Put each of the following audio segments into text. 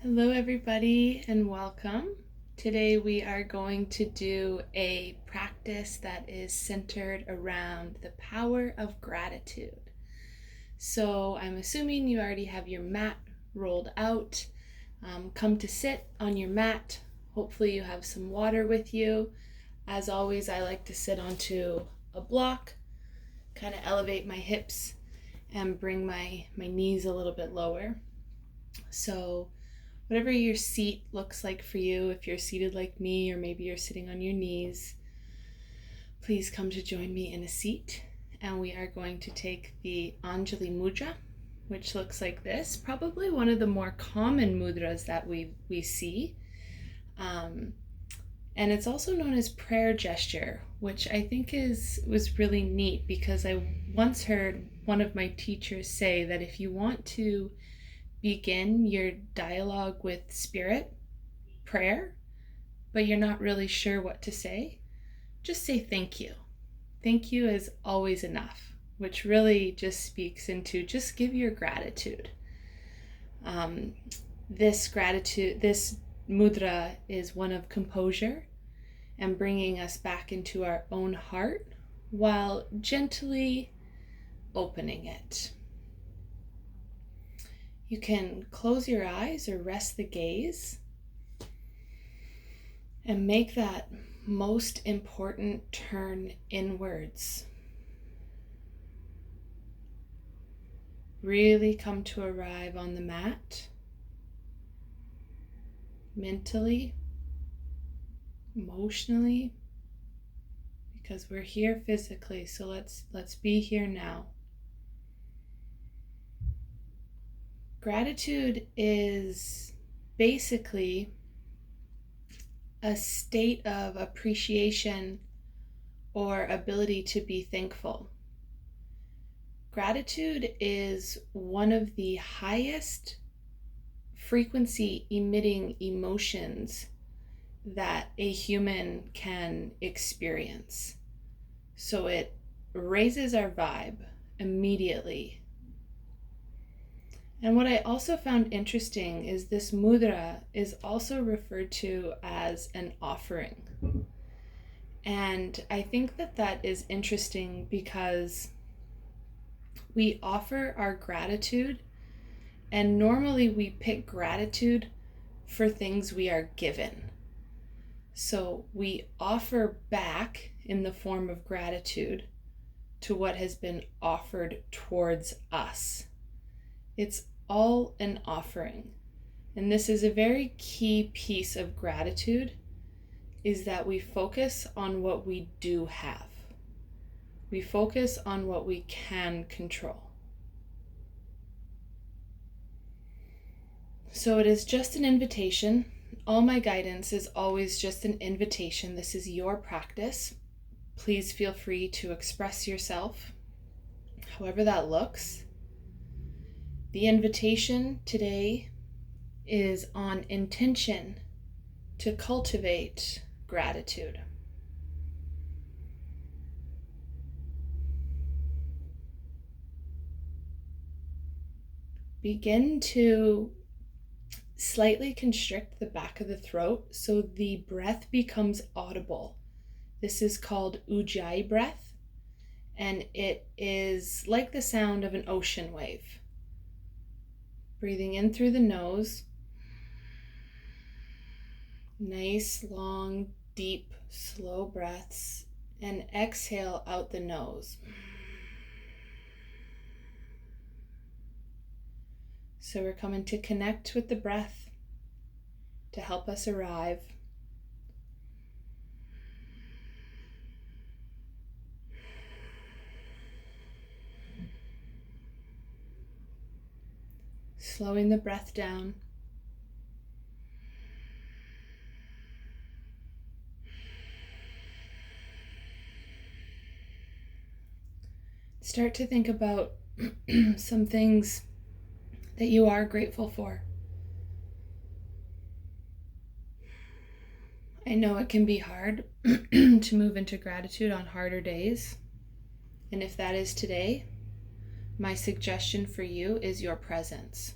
Hello everybody and welcome. Today we are going to do a practice that is centered around the power of gratitude. So I'm assuming you already have your mat rolled out. Come to sit on your mat. Hopefully you have some water with you. As always, I like to sit onto a block, kind of elevate my hips and bring my knees a little bit lower. So whatever your seat looks like for you, if you're seated like me or maybe you're sitting on your knees, please come to join me in a seat. And we are going to take the Anjali Mudra, which looks like this, probably one of the more common mudras that we see. And it's also known as prayer gesture, which I think was really neat because I once heard one of my teachers say that if you want to begin your dialogue with spirit, prayer, but you're not really sure what to say, just say thank you. Thank you is always enough, which really just speaks into just give your gratitude. This mudra is one of composure and bringing us back into our own heart while gently opening it. You can close your eyes or rest the gaze and make that most important turn inwards. Really come to arrive on the mat, mentally, emotionally, because we're here physically, so let's be here now. Gratitude is basically a state of appreciation or ability to be thankful. Gratitude is one of the highest frequency emitting emotions that a human can experience. So it raises our vibe immediately. And what I also found interesting is this mudra is also referred to as an offering. And I think that is interesting because we offer our gratitude, and normally we pick gratitude for things we are given. So we offer back in the form of gratitude to what has been offered towards us. It's all an offering. And this is a very key piece of gratitude, is that we focus on what we do have. We focus on what we can control. So it is just an invitation. All my guidance is always just an invitation. This is your practice. Please feel free to express yourself, however that looks. The invitation today is on intention to cultivate gratitude. Begin to slightly constrict the back of the throat so the breath becomes audible. This is called INJOY breath, and it is like the sound of an ocean wave. Breathing in through the nose. Nice, long, deep, slow breaths. And exhale out the nose. So we're coming to connect with the breath to help us arrive. Slowing the breath down. Start to think about some things that you are grateful for. I know it can be hard to move into gratitude on harder days. And if that is today, my suggestion for you is your presence.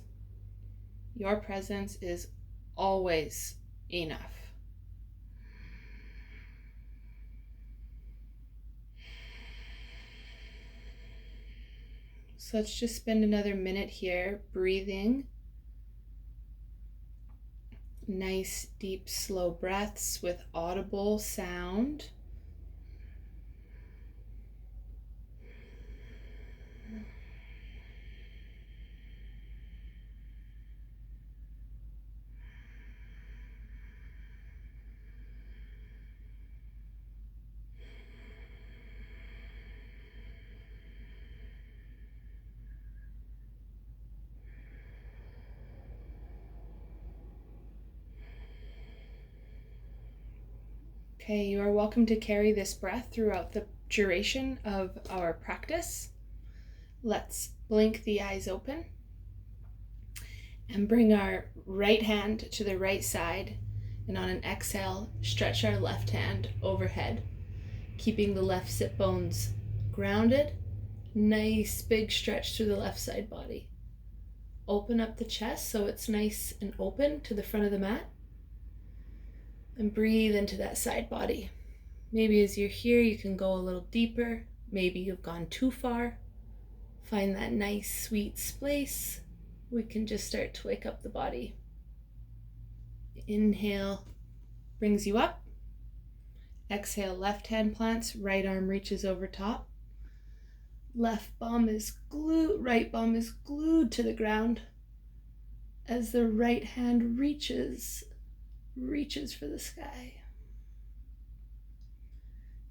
Your presence is always enough. So let's just spend another minute here breathing. Nice, deep, slow breaths with audible sound. Okay, you are welcome to carry this breath throughout the duration of our practice. Let's blink the eyes open and bring our right hand to the right side, and on an exhale, stretch our left hand overhead, keeping the left sit bones grounded. Nice big stretch through the left side body. Open up the chest so it's nice and open to the front of the mat. And breathe into that side body. Maybe as you're here, you can go a little deeper. Maybe you've gone too far. Find that nice, sweet space. We can just start to wake up the body. Inhale, brings you up. Exhale, left hand plants, right arm reaches over top. Left bum is glued, right bum is glued to the ground as the right hand reaches for the sky.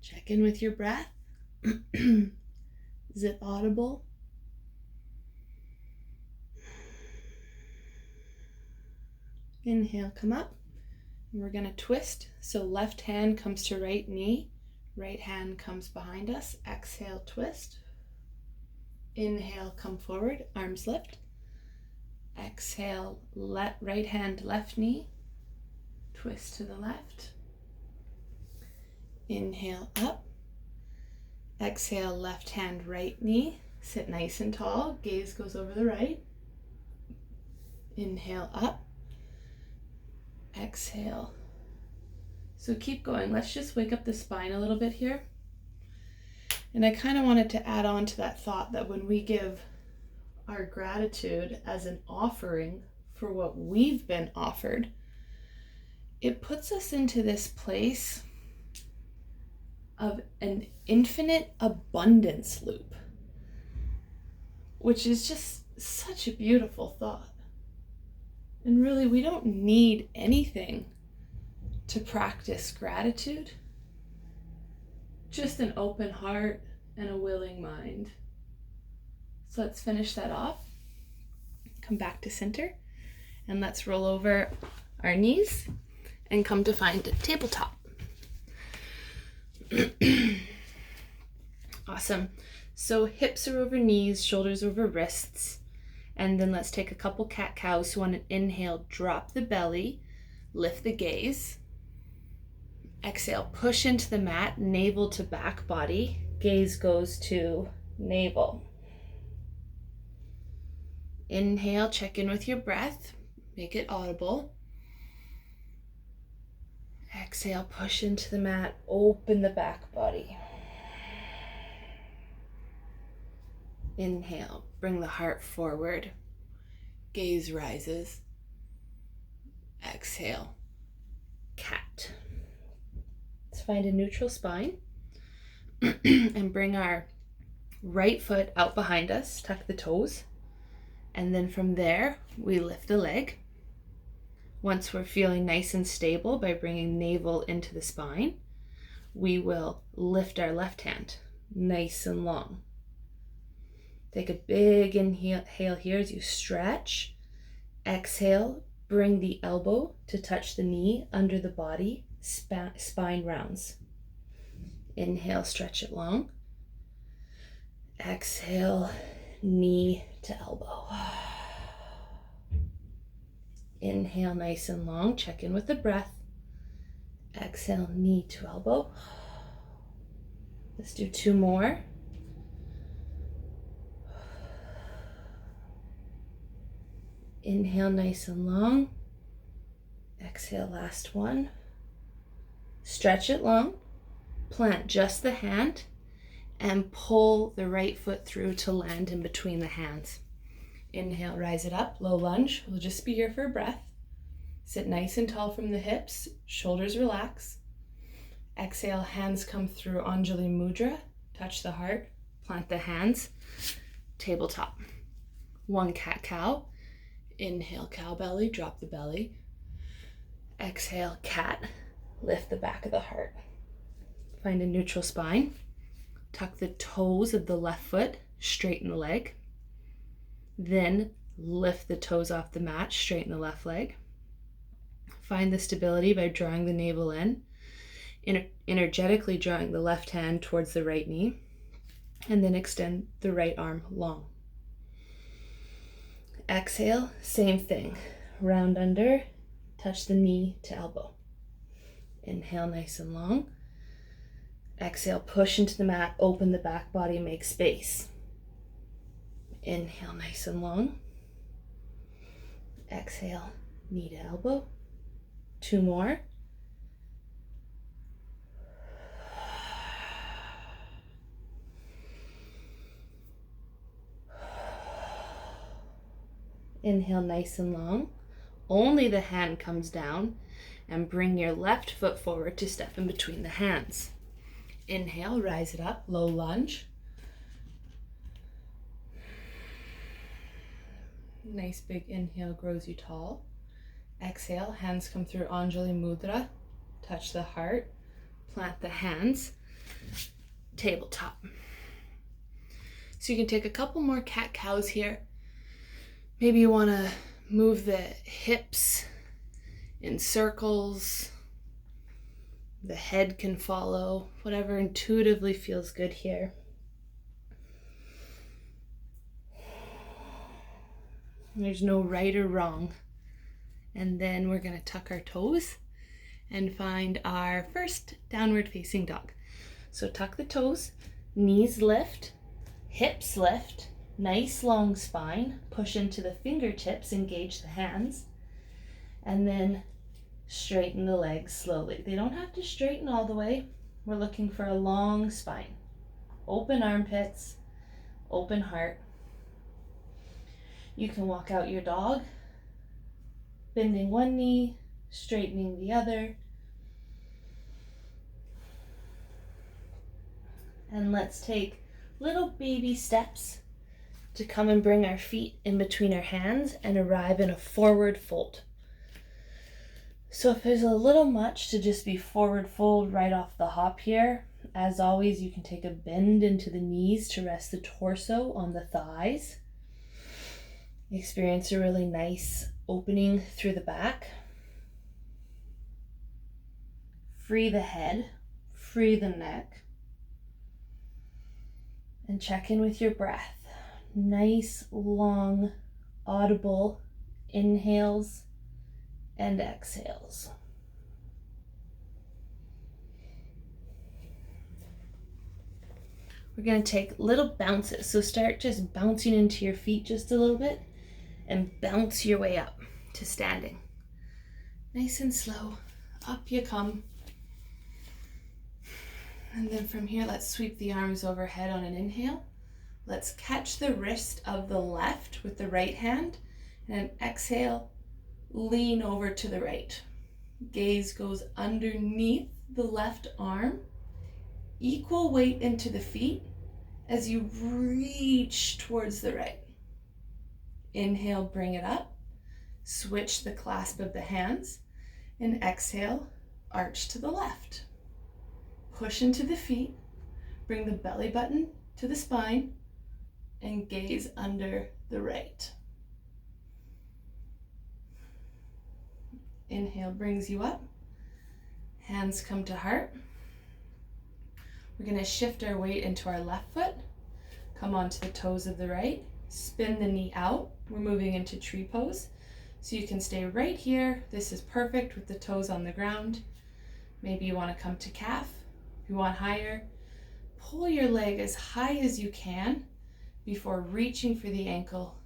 Check in with your breath. Is it audible? Inhale, come up. And we're going to twist. So left hand comes to right knee. Right hand comes behind us. Exhale, twist. Inhale, come forward. Arms lift. Exhale, right hand, left knee. Twist to the left. Inhale up. Exhale, left hand, right knee. Sit nice and tall. Gaze goes over the right. Inhale up. Exhale. So keep going. Let's just wake up the spine a little bit here. And I kind of wanted to add on to that thought that when we give our gratitude as an offering for what we've been offered, it puts us into this place of an infinite abundance loop, which is just such a beautiful thought. And really, we don't need anything to practice gratitude, just an open heart and a willing mind. So let's finish that off. Come back to center, and let's roll over our knees and come to find a tabletop. Awesome. So hips are over knees, shoulders over wrists. And then let's take a couple cat-cows. So on an inhale, drop the belly, lift the gaze. Exhale, push into the mat, navel to back body. Gaze goes to navel. Inhale, check in with your breath. Make it audible. Exhale, push into the mat, open the back body. Inhale, bring the heart forward. Gaze rises. Exhale, cat. Let's find a neutral spine and bring our right foot out behind us, tuck the toes. And then from there, we lift the leg. Once we're feeling nice and stable by bringing navel into the spine, we will lift our left hand nice and long. Take a big inhale here as you stretch. Exhale, bring the elbow to touch the knee under the body, spine rounds. Inhale, stretch it long. Exhale, knee to elbow. Inhale, nice and long. Check in with the breath. Exhale, knee to elbow. Let's do two more. Inhale, nice and long. Exhale, last one. Stretch it long. Plant just the hand and pull the right foot through to land in between the hands. Inhale, rise it up, low lunge. We'll just be here for a breath. Sit nice and tall from the hips, shoulders relax. Exhale, hands come through Anjali Mudra. Touch the heart, plant the hands, tabletop. One cat-cow. Inhale, cow belly, drop the belly. Exhale, cat, lift the back of the heart. Find a neutral spine. Tuck the toes of the left foot, straighten the leg. Then lift the toes off the mat, straighten the left leg. Find the stability by drawing the navel in, energetically drawing the left hand towards the right knee, and then extend the right arm long. Exhale, same thing. Round under, touch the knee to elbow. Inhale, nice and long. Exhale, push into the mat, open the back body, make space. Inhale, nice and long. Exhale, knee to elbow. 2 more. Inhale, nice and long. Only the hand comes down, and bring your left foot forward to step in between the hands. Inhale, rise it up, low lunge. Nice big inhale grows you tall. Exhale, hands come through Anjali Mudra. Touch the heart, plant the hands, tabletop. So you can take a couple more cat-cows here. Maybe you want to move the hips in circles. The head can follow, whatever intuitively feels good here. There's no right or wrong. And then we're going to tuck our toes and find our first downward facing dog. So tuck the toes, knees lift, hips lift, nice long spine, push into the fingertips, engage the hands, and then straighten the legs slowly. They don't have to straighten all the way. We're looking for a long spine. Open armpits, open heart. You can walk out your dog, bending one knee, straightening the other. And let's take little baby steps to come and bring our feet in between our hands and arrive in a forward fold. So if there's a little much to just be forward fold right off the hop here, as always, you can take a bend into the knees to rest the torso on the thighs. Experience a really nice opening through the back. Free the head, free the neck, and check in with your breath. Nice, long, audible inhales and exhales. We're going to take little bounces. So start just bouncing into your feet just a little bit and bounce your way up to standing. Nice and slow. Up you come. And then from here, let's sweep the arms overhead on an inhale. Let's catch the wrist of the left with the right hand, and exhale, lean over to the right. Gaze goes underneath the left arm. Equal weight into the feet as you reach towards the right. Inhale, bring it up. Switch the clasp of the hands, and exhale, arch to the left. Push into the feet, bring the belly button to the spine, and gaze under the right. Inhale brings you up. Hands come to heart. We're going to shift our weight into our left foot. Come onto the toes of the right. Spin the knee out. We're moving into tree pose. So you can stay right here. This is perfect with the toes on the ground. Maybe you want to come to calf. If you want higher, pull your leg as high as you can before reaching for the ankle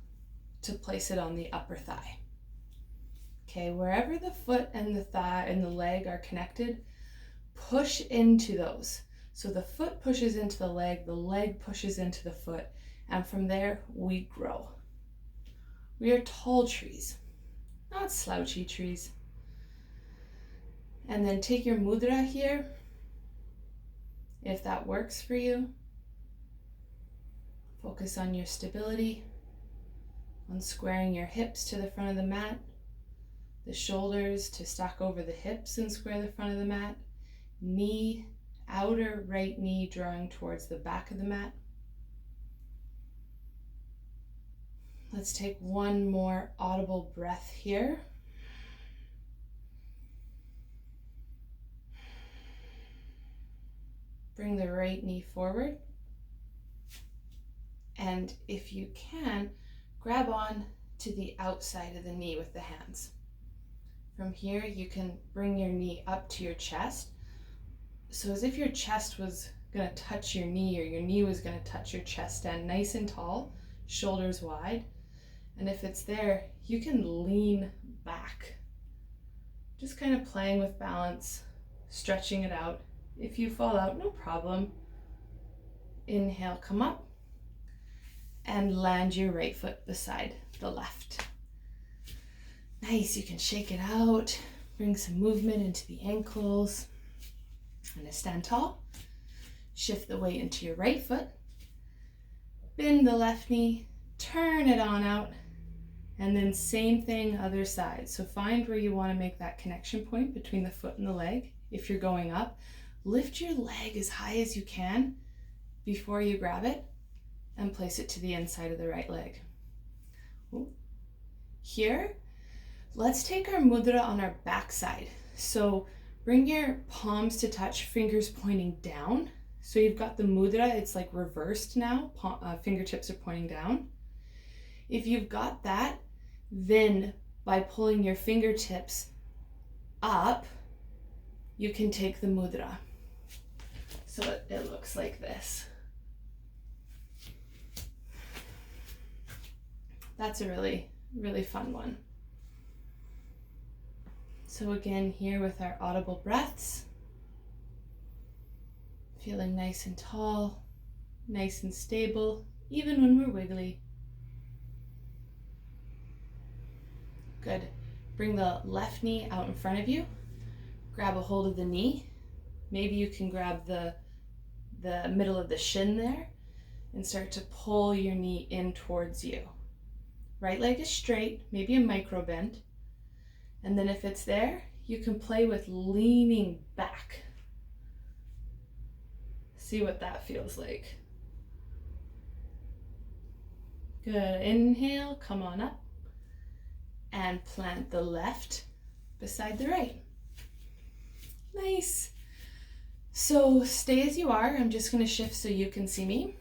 to place it on the upper thigh. Okay. Okay, wherever the foot and the thigh and the leg are connected, push into those. So the foot pushes into the leg pushes into the foot, and from there we grow. We are tall trees, not slouchy trees. And then take your mudra here, if that works for you. Focus on your stability, on squaring your hips to the front of the mat, the shoulders to stack over the hips and square the front of the mat, knee, outer right knee drawing towards the back of the mat. Let's take one more audible breath here. Bring the right knee forward. And if you can, grab on to the outside of the knee with the hands. From here, you can bring your knee up to your chest. So as if your chest was going to touch your knee, or your knee was going to touch your chest. Stand nice and tall, shoulders wide. And if it's there, you can lean back. Just kind of playing with balance, stretching it out. If you fall out, no problem. Inhale, come up, and land your right foot beside the left. Nice, you can shake it out, bring some movement into the ankles. And to stand tall, shift the weight into your right foot, bend the left knee, turn it on out, and then same thing other side. So find where you want to make that connection point between the foot and the leg. If you're going up, lift your leg as high as you can before you grab it and place it to the inside of the right leg. Here, let's take our mudra on our back side. So bring your palms to touch, fingers pointing down. So you've got the mudra, it's like reversed now, fingertips are pointing down. If you've got that, then by pulling your fingertips up, you can take the mudra. So it looks like this. That's a really, really fun one. So again, here with our audible breaths, feeling nice and tall, nice and stable, even when we're wiggly. Good. Bring the left knee out in front of you. Grab a hold of the knee. Maybe you can grab the middle of the shin there and start to pull your knee in towards you. Right leg is straight, maybe a micro bend. And then if it's there, you can play with leaning back. See what that feels like. Good. Inhale, come on up. And plant the left beside the right. Nice. So stay as you are. I'm just going to shift so you can see me.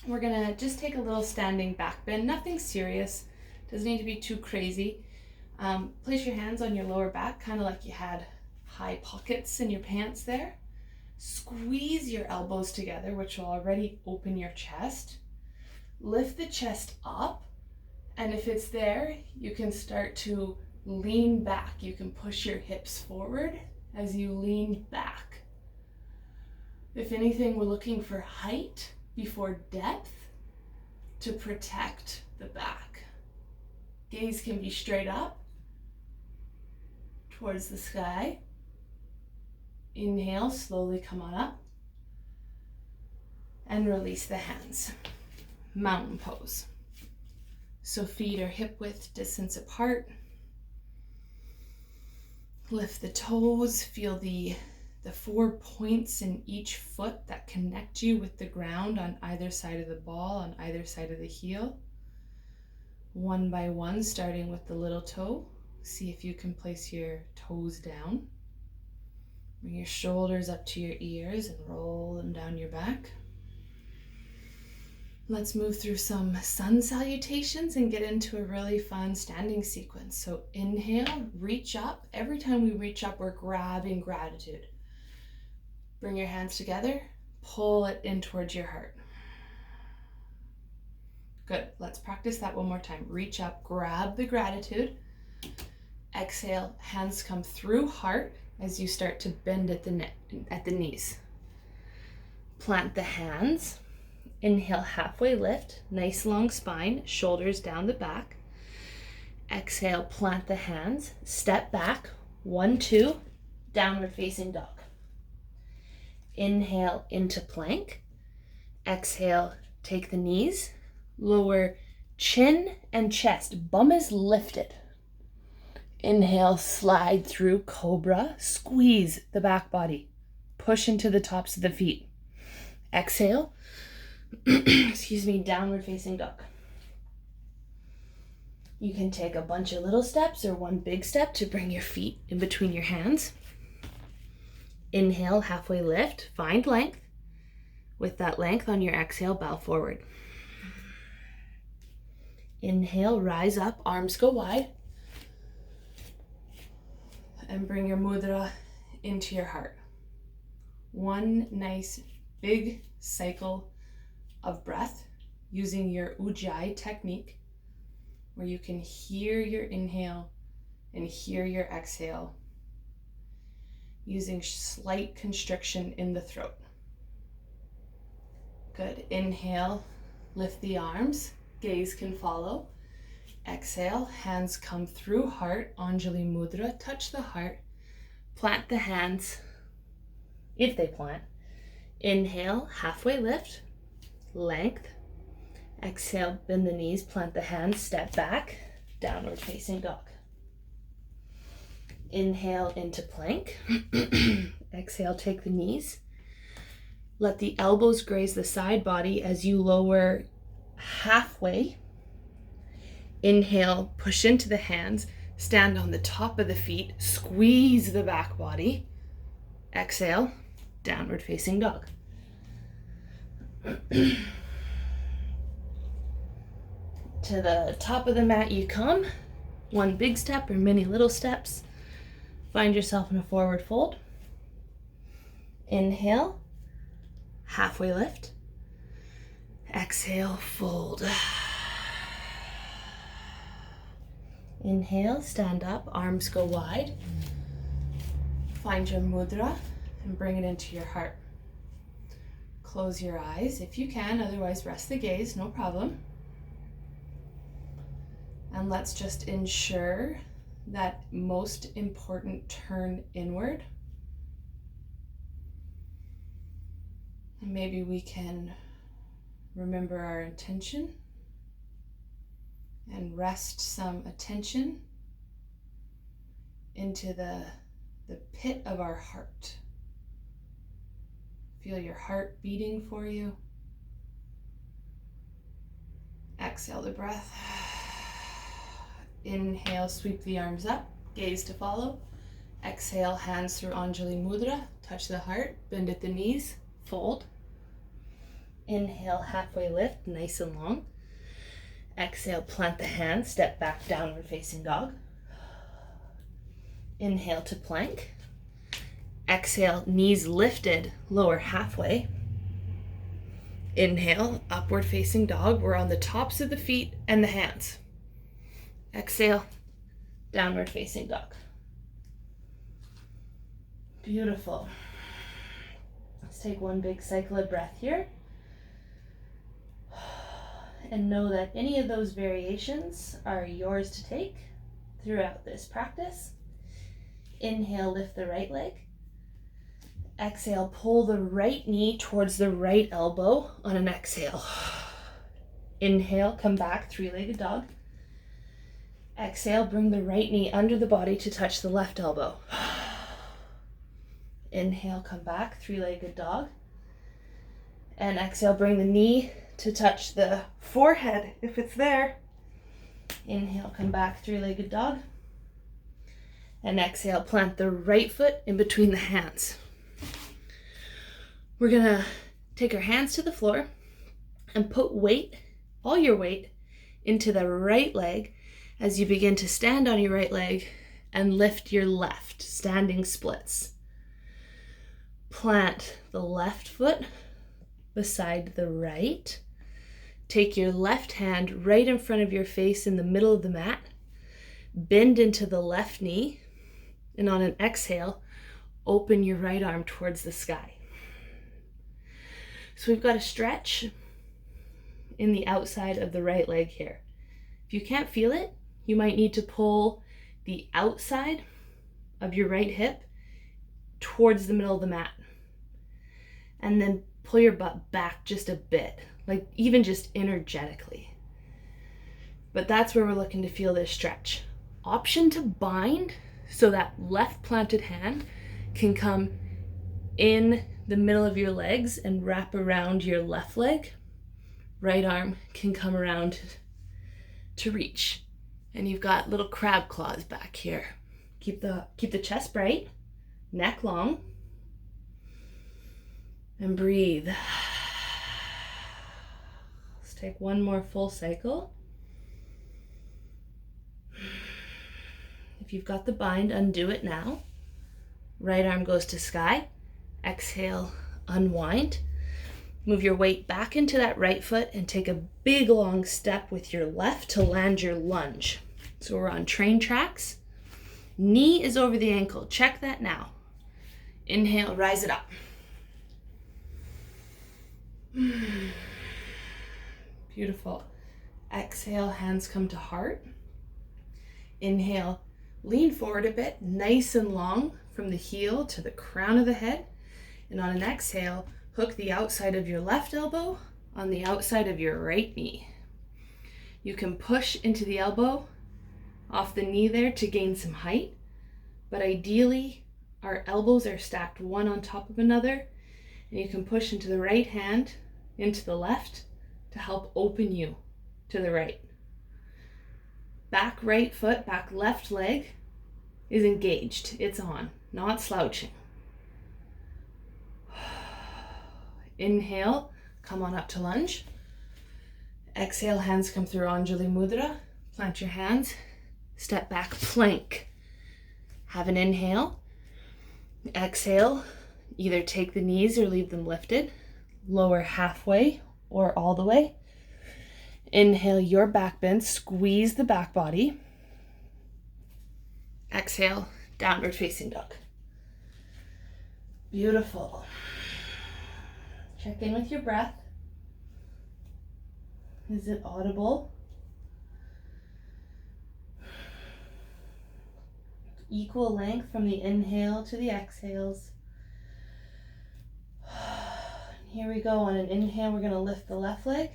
We're going to just take a little standing back bend. Nothing serious. Doesn't need to be too crazy. Place your hands on your lower back, kind of like you had high pockets in your pants there. Squeeze your elbows together, which will already open your chest. Lift the chest up. And if it's there, you can start to lean back. You can push your hips forward as you lean back. If anything, we're looking for height before depth to protect the back. Gaze can be straight up towards the sky. Inhale, slowly come on up. And release the hands. Mountain pose. So feet are hip width distance apart. Lift the toes, feel the 4 points in each foot that connect you with the ground on either side of the ball, on either side of the heel. One by one, starting with the little toe. See if you can place your toes down. Bring your shoulders up to your ears and roll them down your back. Let's move through some sun salutations and get into a really fun standing sequence. So inhale, reach up. Every time we reach up, we're grabbing gratitude. Bring your hands together, pull it in towards your heart. Good, let's practice that one more time. Reach up, grab the gratitude. Exhale, hands come through heart as you start to bend at the knees. Plant the hands. Inhale, halfway lift, nice long spine, shoulders down the back. Exhale, plant the hands, step back, 1, 2, downward facing dog. Inhale into plank. Exhale, take the knees, lower chin and chest, bum is lifted. Inhale, slide through cobra, squeeze the back body, push into the tops of the feet. Exhale, downward facing dog. You can take a bunch of little steps or one big step to bring your feet in between your hands. Inhale, halfway lift, find length. With that length on your exhale, bow forward. Inhale, rise up, arms go wide. And bring your mudra into your heart. One nice big cycle of breath using your INJOY technique, where you can hear your inhale and hear your exhale, using slight constriction in the throat. Good. Inhale, lift the arms, gaze can follow. Exhale, hands come through heart, Anjali Mudra, touch the heart, plant the hands, if they plant. Inhale, halfway lift, length. Exhale, bend the knees, plant the hands, step back, downward facing dog. Inhale into plank. Exhale, take the knees. Let the elbows graze the side body as you lower halfway. Inhale, push into the hands, stand on the top of the feet, squeeze the back body. Exhale, downward facing dog. To the top of the mat you come, one big step or many little steps. Find yourself in a forward fold. Inhale, halfway lift. Exhale, fold. Inhale, stand up, arms go wide. Find your mudra and bring it into your heart. Close your eyes if you can, otherwise rest the gaze, no problem. And let's just ensure that most important turn inward. And maybe we can remember our intention and rest some attention into the pit of our heart. Feel your heart beating for you. Exhale the breath. Inhale, sweep the arms up, gaze to follow. Exhale, hands through Anjali Mudra, touch the heart, bend at the knees, fold. Inhale, halfway lift, nice and long. Exhale, plant the hands, step back, downward facing dog. Inhale to plank. Exhale, knees lifted, lower halfway. Inhale, upward facing dog. We're on the tops of the feet and the hands. Exhale, downward facing dog. Beautiful. Let's take one big cycle of breath here. And know that any of those variations are yours to take throughout this practice. Inhale, lift the right leg. Exhale, pull the right knee towards the right elbow on an exhale. Inhale, come back, three-legged dog. Exhale, bring the right knee under the body to touch the left elbow. Inhale, come back, three-legged dog. And exhale, bring the knee to touch the forehead if it's there. Inhale, come back, three-legged dog. And exhale, plant the right foot in between the hands. We're gonna take our hands to the floor and put weight, all your weight, into the right leg as you begin to stand on your right leg and lift your left, standing splits. Plant the left foot beside the right. Take your left hand right in front of your face in the middle of the mat. Bend into the left knee, and on an exhale, open your right arm towards the sky. So we've got a stretch in the outside of the right leg here. If you can't feel it, you might need to pull the outside of your right hip towards the middle of the mat. And then pull your butt back just a bit, like even just energetically. But that's where we're looking to feel this stretch. Option to bind, so that left planted hand can come in the middle of your legs and wrap around your left leg. Right arm can come around to reach. And you've got little crab claws back here. Keep the chest bright, neck long, and breathe. Let's take one more full cycle. If you've got the bind, undo it now. Right arm goes to sky. Exhale, unwind. Move your weight back into that right foot and take a big long step with your left to land your lunge. So we're on train tracks. Knee is over the ankle. Check that now. Inhale, rise it up. Beautiful. Exhale, hands come to heart. Inhale, lean forward a bit, nice and long from the heel to the crown of the head. And on an exhale, hook the outside of your left elbow on the outside of your right knee. You can push into the elbow off the knee there to gain some height, but ideally our elbows are stacked one on top of another, and you can push into the right hand, into the left to help open you to the right. Back right foot, back left leg is engaged. It's on, not slouching. Inhale, come on up to lunge. Exhale, hands come through Anjali Mudra. Plant your hands, step back, plank. Have an inhale. Exhale, either take the knees or leave them lifted. Lower halfway or all the way. Inhale your back bend, squeeze the back body. Exhale, downward facing dog. Beautiful. Check in with your breath. Is it audible? Equal length from the inhale to the exhales. Here we go. On an inhale, we're going to lift the left leg.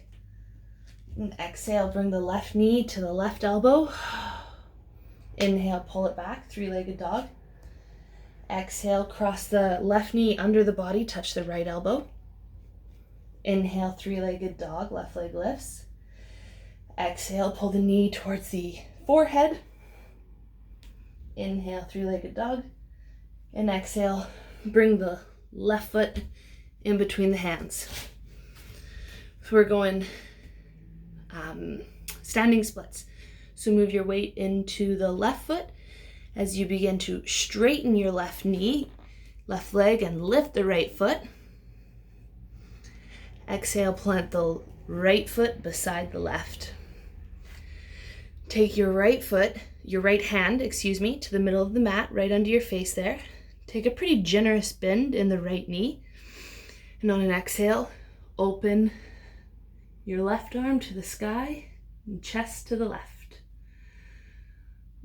And exhale, bring the left knee to the left elbow. Inhale, pull it back, three-legged dog. Exhale, cross the left knee under the body, touch the right elbow. Inhale, three-legged dog, left leg lifts. Exhale, pull the knee towards the forehead. Inhale, three-legged dog. And exhale, bring the left foot in between the hands. So we're going standing splits. So move your weight into the left foot as you begin to straighten your left knee, left leg, and lift the right foot. Exhale, plant the right foot beside the left. Take your right hand, to the middle of the mat, right under your face there. Take a pretty generous bend in the right knee. And on an exhale, open your left arm to the sky and chest to the left.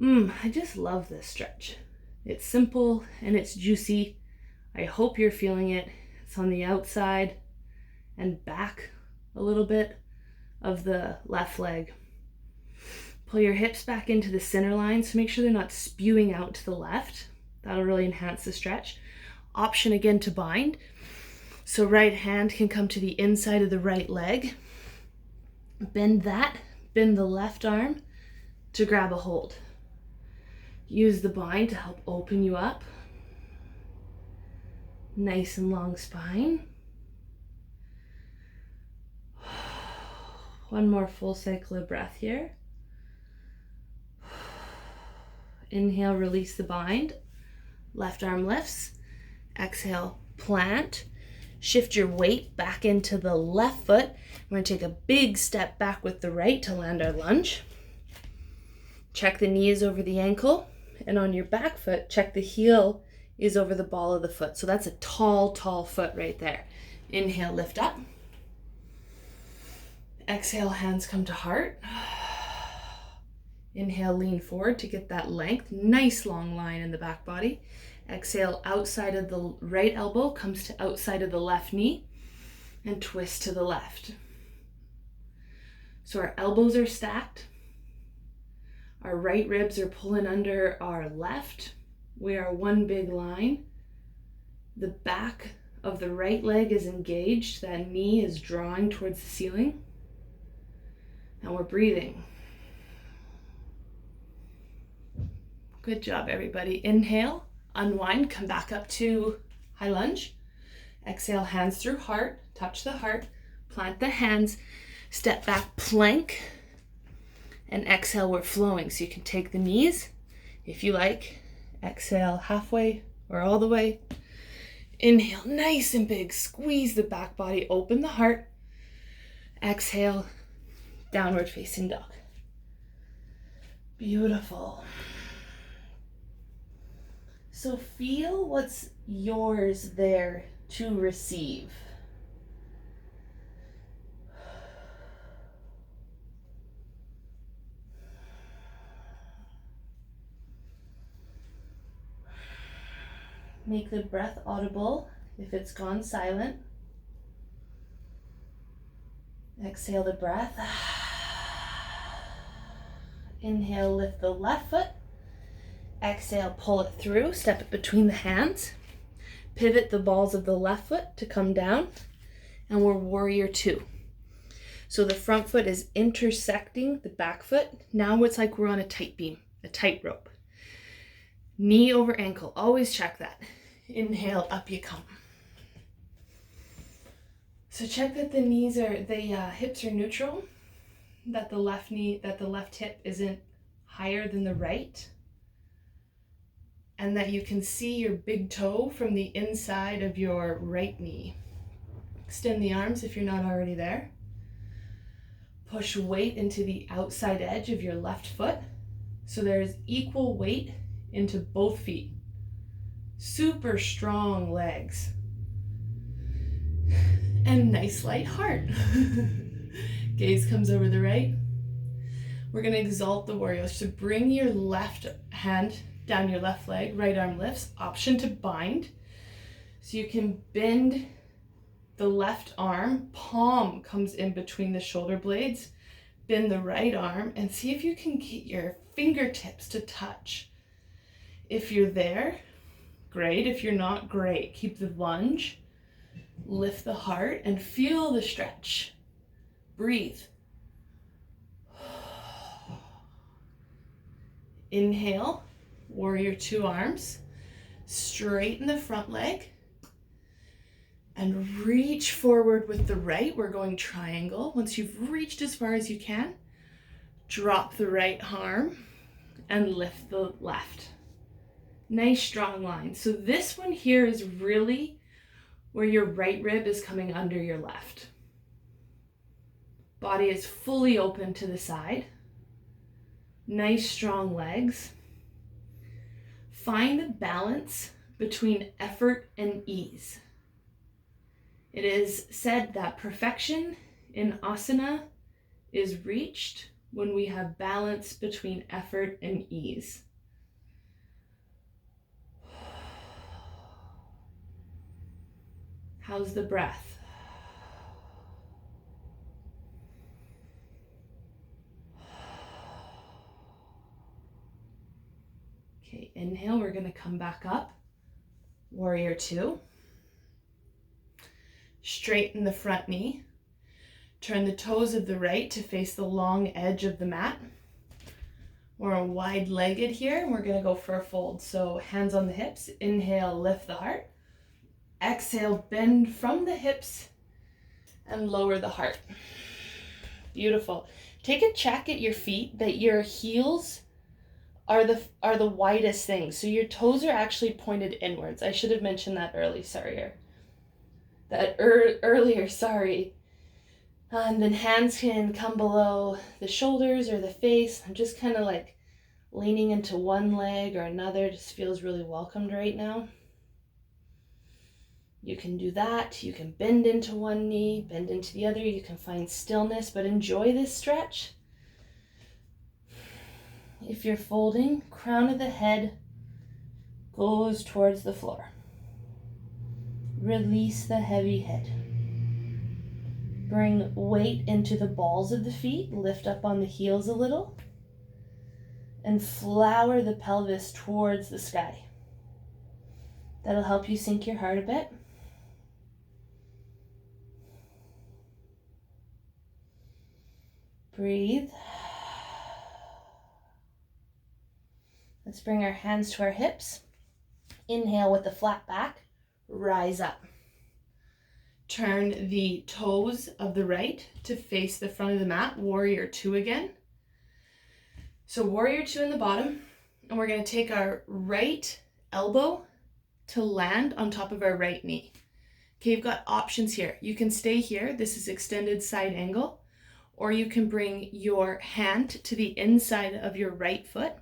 I just love this stretch. It's simple and it's juicy. I hope you're feeling it. It's on the outside and back a little bit of the left leg. Pull your hips back into the center line, so make sure they're not spewing out to the left. That'll really enhance the stretch. Option again to bind. So right hand can come to the inside of the right leg. Bend the left arm to grab a hold. Use the bind to help open you up. Nice and long spine. One more full cycle of breath here. Inhale, release the bind. Left arm lifts. Exhale, plant. Shift your weight back into the left foot. We're going to take a big step back with the right to land our lunge. Check the knee is over the ankle, and on your back foot, check the heel is over the ball of the foot. So that's a tall, tall foot right there. Inhale, lift up. Exhale, hands come to heart. Inhale, lean forward to get that length. Nice long line in the back body. Exhale, outside of the right elbow comes to outside of the left knee and twist to the left. So our elbows are stacked. Our right ribs are pulling under our left. We are one big line. The back of the right leg is engaged. That knee is drawing towards the ceiling. And we're breathing. Good job, everybody. Inhale, unwind, come back up to high lunge. Exhale, hands through heart, touch the heart, plant the hands, step back, plank, and exhale, we're flowing. So you can take the knees if you like. Exhale halfway or all the way. Inhale, nice and big, squeeze the back body, open the heart. Exhale, downward facing dog. Beautiful. So feel what's yours there to receive. Make the breath audible if it's gone silent. Exhale the breath. Inhale, lift the left foot. Exhale, pull it through, step it between the hands. Pivot the balls of the left foot to come down. And we're warrior two. So the front foot is intersecting the back foot. Now it's like we're on a tight beam, a tightrope. Knee over ankle, always check that. Inhale, up you come. So check that the hips are neutral, that the left hip isn't higher than the right, and that you can see your big toe from the inside of your right knee. Extend the arms if you're not already there. Push weight into the outside edge of your left foot, so there's equal weight into both feet. Super strong legs. And nice light heart. Gaze comes over the right. We're going to exalt the warrior. So bring your left hand down your left leg, right arm lifts, option to bind. So you can bend the left arm, palm comes in between the shoulder blades, bend the right arm, and see if you can get your fingertips to touch. If you're there, great. If you're not, great. Keep the lunge, lift the heart, and feel the stretch. Breathe. Inhale, warrior two arms, straighten the front leg, and reach forward with the right. We're going triangle. Once you've reached as far as you can, drop the right arm and lift the left. Nice strong line. So this one here is really where your right rib is coming under your left. Body is fully open to the side. Nice strong legs. Find a balance between effort and ease. It is said that perfection in asana is reached when we have balance between effort and ease. How's the breath? Okay, inhale, we're going to come back up. Warrior two. Straighten the front knee. Turn the toes of the right to face the long edge of the mat. We're wide-legged here, and we're going to go for a fold. So hands on the hips. Inhale, lift the heart. Exhale, bend from the hips and lower the heart. Beautiful. Take a check at your feet that your heels are the widest things. So your toes are actually pointed inwards. I should have mentioned that earlier, sorry. And then hands can come below the shoulders or the face. I'm just kind of like leaning into one leg or another just feels really welcomed right now. You can do that. You can bend into one knee, bend into the other. You can find stillness, but enjoy this stretch. If you're folding, crown of the head goes towards the floor. Release the heavy head. Bring weight into the balls of the feet. Lift up on the heels a little. And flower the pelvis towards the sky. That'll help you sink your heart a bit. Breathe. Let's bring our hands to our hips. Inhale with the flat back. Rise up. Turn the toes of the right to face the front of the mat. Warrior two again. So warrior two in the bottom. And we're going to take our right elbow to land on top of our right knee. Okay, you've got options here. You can stay here. This is extended side angle. Or you can bring your hand to the inside of your right foot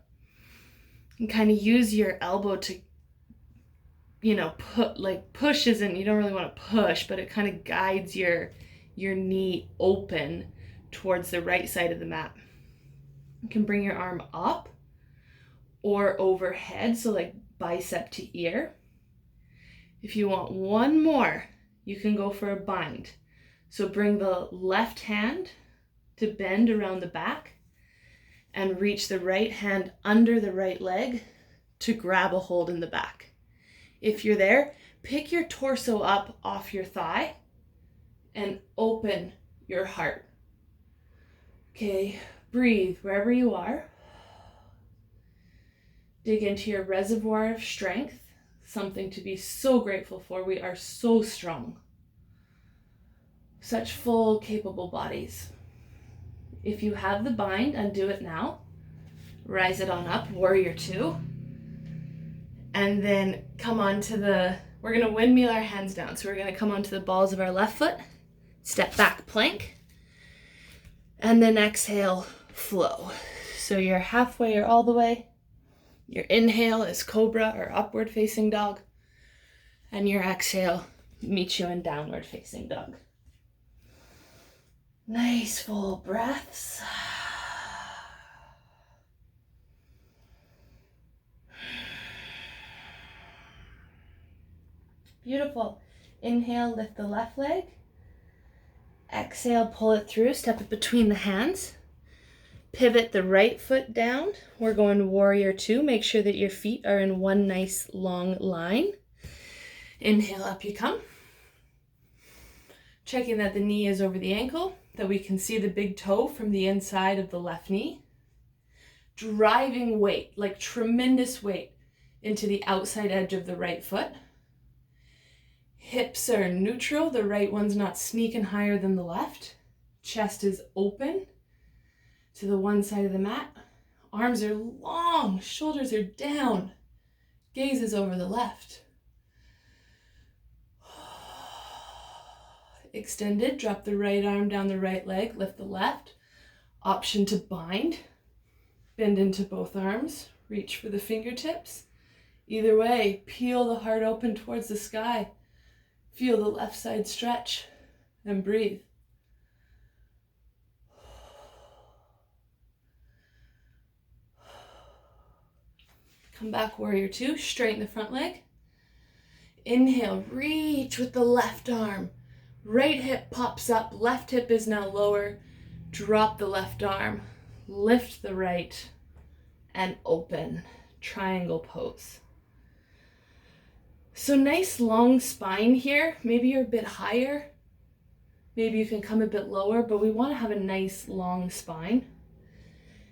and kind of use your elbow to, push isn't, you don't really want to push, but it kind of guides your knee open towards the right side of the mat. You can bring your arm up or overhead, so like bicep to ear. If you want one more, you can go for a bind. So bring the left hand to bend around the back and reach the right hand under the right leg to grab a hold in the back. If you're there, pick your torso up off your thigh and open your heart. Okay, breathe wherever you are. Dig into your reservoir of strength, something to be so grateful for. We are so strong. Such full, capable bodies. If you have the bind, undo it now. Rise it on up, warrior two. And then come on to we're gonna windmill our hands down. So we're gonna come onto the balls of our left foot, step back plank, and then exhale, flow. So you're halfway or all the way. Your inhale is cobra or upward facing dog. And your exhale meets you in downward facing dog. Nice full breaths. Beautiful. Inhale, lift the left leg. Exhale, pull it through, step it between the hands. Pivot the right foot down. We're going warrior two. Make sure that your feet are in one nice long line. Inhale, up you come. Checking that the knee is over the ankle, that we can see the big toe from the inside of the left knee. Driving weight, like tremendous weight, into the outside edge of the right foot. Hips are neutral, the right one's not sneaking higher than the left. Chest is open to the one side of the mat. Arms are long, shoulders are down. Gaze is over the left. Extended, drop the right arm down the right leg, lift the left. Option to bind. Bend into both arms, reach for the fingertips. Either way, peel the heart open towards the sky. Feel the left side stretch and breathe. Come back, warrior two, straighten the front leg. Inhale, reach with the left arm. Right hip pops up, left hip is now lower. Drop the left arm, lift the right, and open. Triangle pose. So nice long spine here. Maybe you're a bit higher. Maybe you can come a bit lower, but we want to have a nice long spine.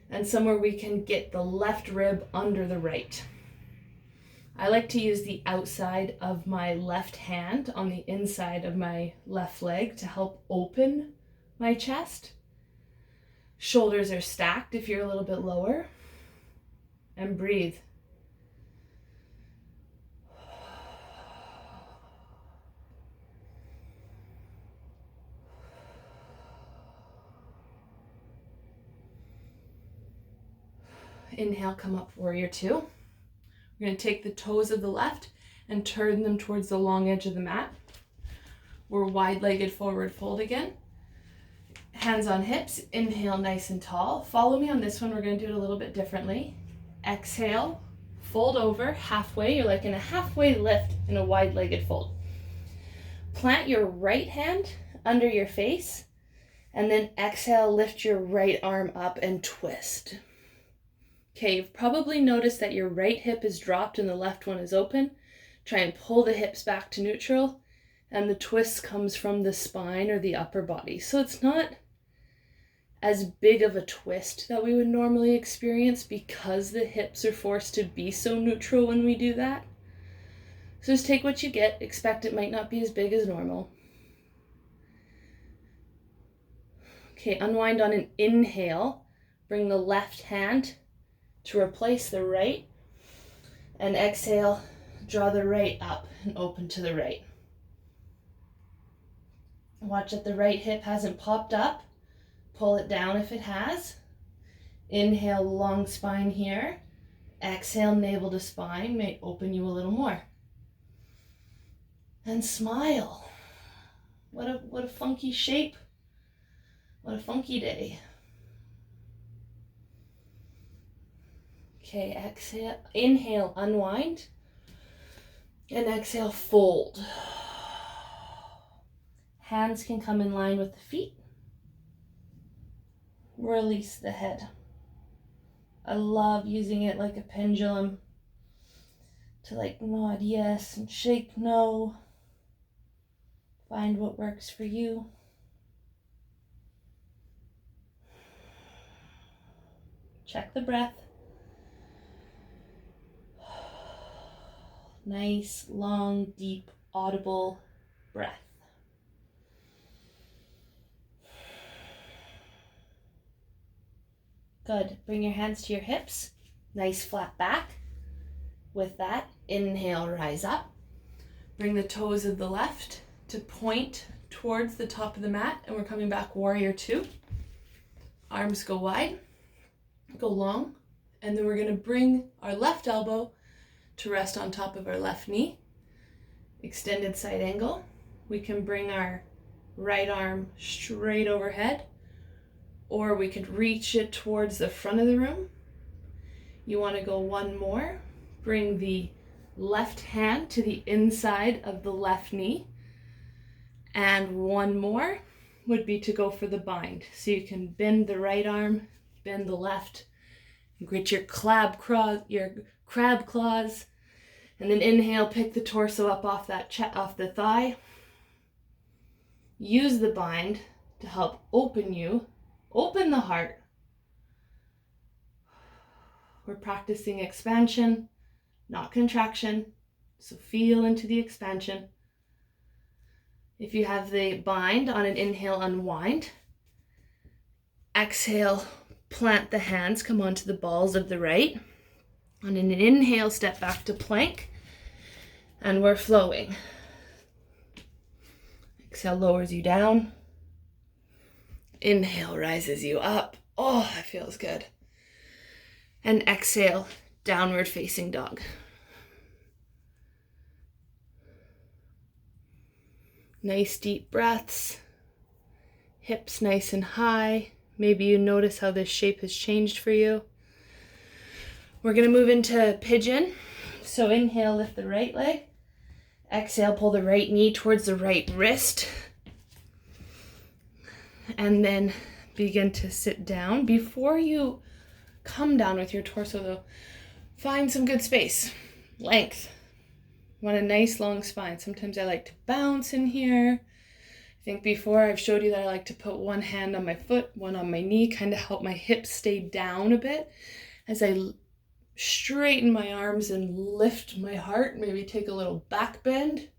And somewhere we can get the left rib under the right. I like to use the outside of my left hand on the inside of my left leg to help open my chest. Shoulders are stacked if you're a little bit lower. And breathe. Inhale, come up, warrior two. We're going to take the toes of the left and turn them towards the long edge of the mat. We're wide-legged forward fold again. Hands on hips, inhale nice and tall. Follow me on this one, we're going to do it a little bit differently. Exhale, fold over halfway. You're like in a halfway lift in a wide-legged fold. Plant your right hand under your face, and then exhale, lift your right arm up and twist. Okay, you've probably noticed that your right hip is dropped and the left one is open. Try and pull the hips back to neutral, and the twist comes from the spine or the upper body. So it's not as big of a twist that we would normally experience because the hips are forced to be so neutral when we do that. So just take what you get. Expect it might not be as big as normal. Okay, unwind on an inhale. Bring the left hand to replace the right. And exhale, draw the right up and open to the right. Watch that the right hip hasn't popped up. Pull it down if it has. Inhale, long spine here. Exhale, navel to spine. May open you a little more. And smile. What a funky shape. What a funky day. Okay, exhale, inhale, unwind. And exhale, fold. Hands can come in line with the feet. Release the head. I love using it like a pendulum to like nod yes and shake no. Find what works for you. Check the breath. Nice, long, deep, audible breath. Good. Bring your hands to your hips. Nice flat back. With that, inhale, rise up. Bring the toes of the left to point towards the top of the mat, and we're coming back warrior two. Arms go wide, go long, and then we're going to bring our left elbow to rest on top of our left knee. Extended side angle. We can bring our right arm straight overhead, or we could reach it towards the front of the room. You want to go one more. Bring the left hand to the inside of the left knee. And one more would be to go for the bind. So you can bend the right arm, bend the left, get your crab claws, and then inhale, pick the torso up off off the thigh. Use the bind to help open the heart. We're practicing expansion, not contraction. So feel into the expansion. If you have the bind, on an inhale, unwind. Exhale, plant the hands, come onto the balls of the right. On an inhale, step back to plank. And we're flowing. Exhale, lowers you down. Inhale, rises you up. Oh, that feels good. And exhale, downward facing dog. Nice deep breaths. Hips nice and high. Maybe you notice how this shape has changed for you. We're going to move into pigeon. So inhale, lift the right leg. Exhale, pull the right knee towards the right wrist. And then begin to sit down. Before you come down with your torso though, find some good space. Length. You want a nice long spine. Sometimes I like to bounce in here. I think before I've showed you that I like to put one hand on my foot, one on my knee, kind of help my hips stay down a bit as I straighten my arms and lift my heart. Maybe take a little back bend.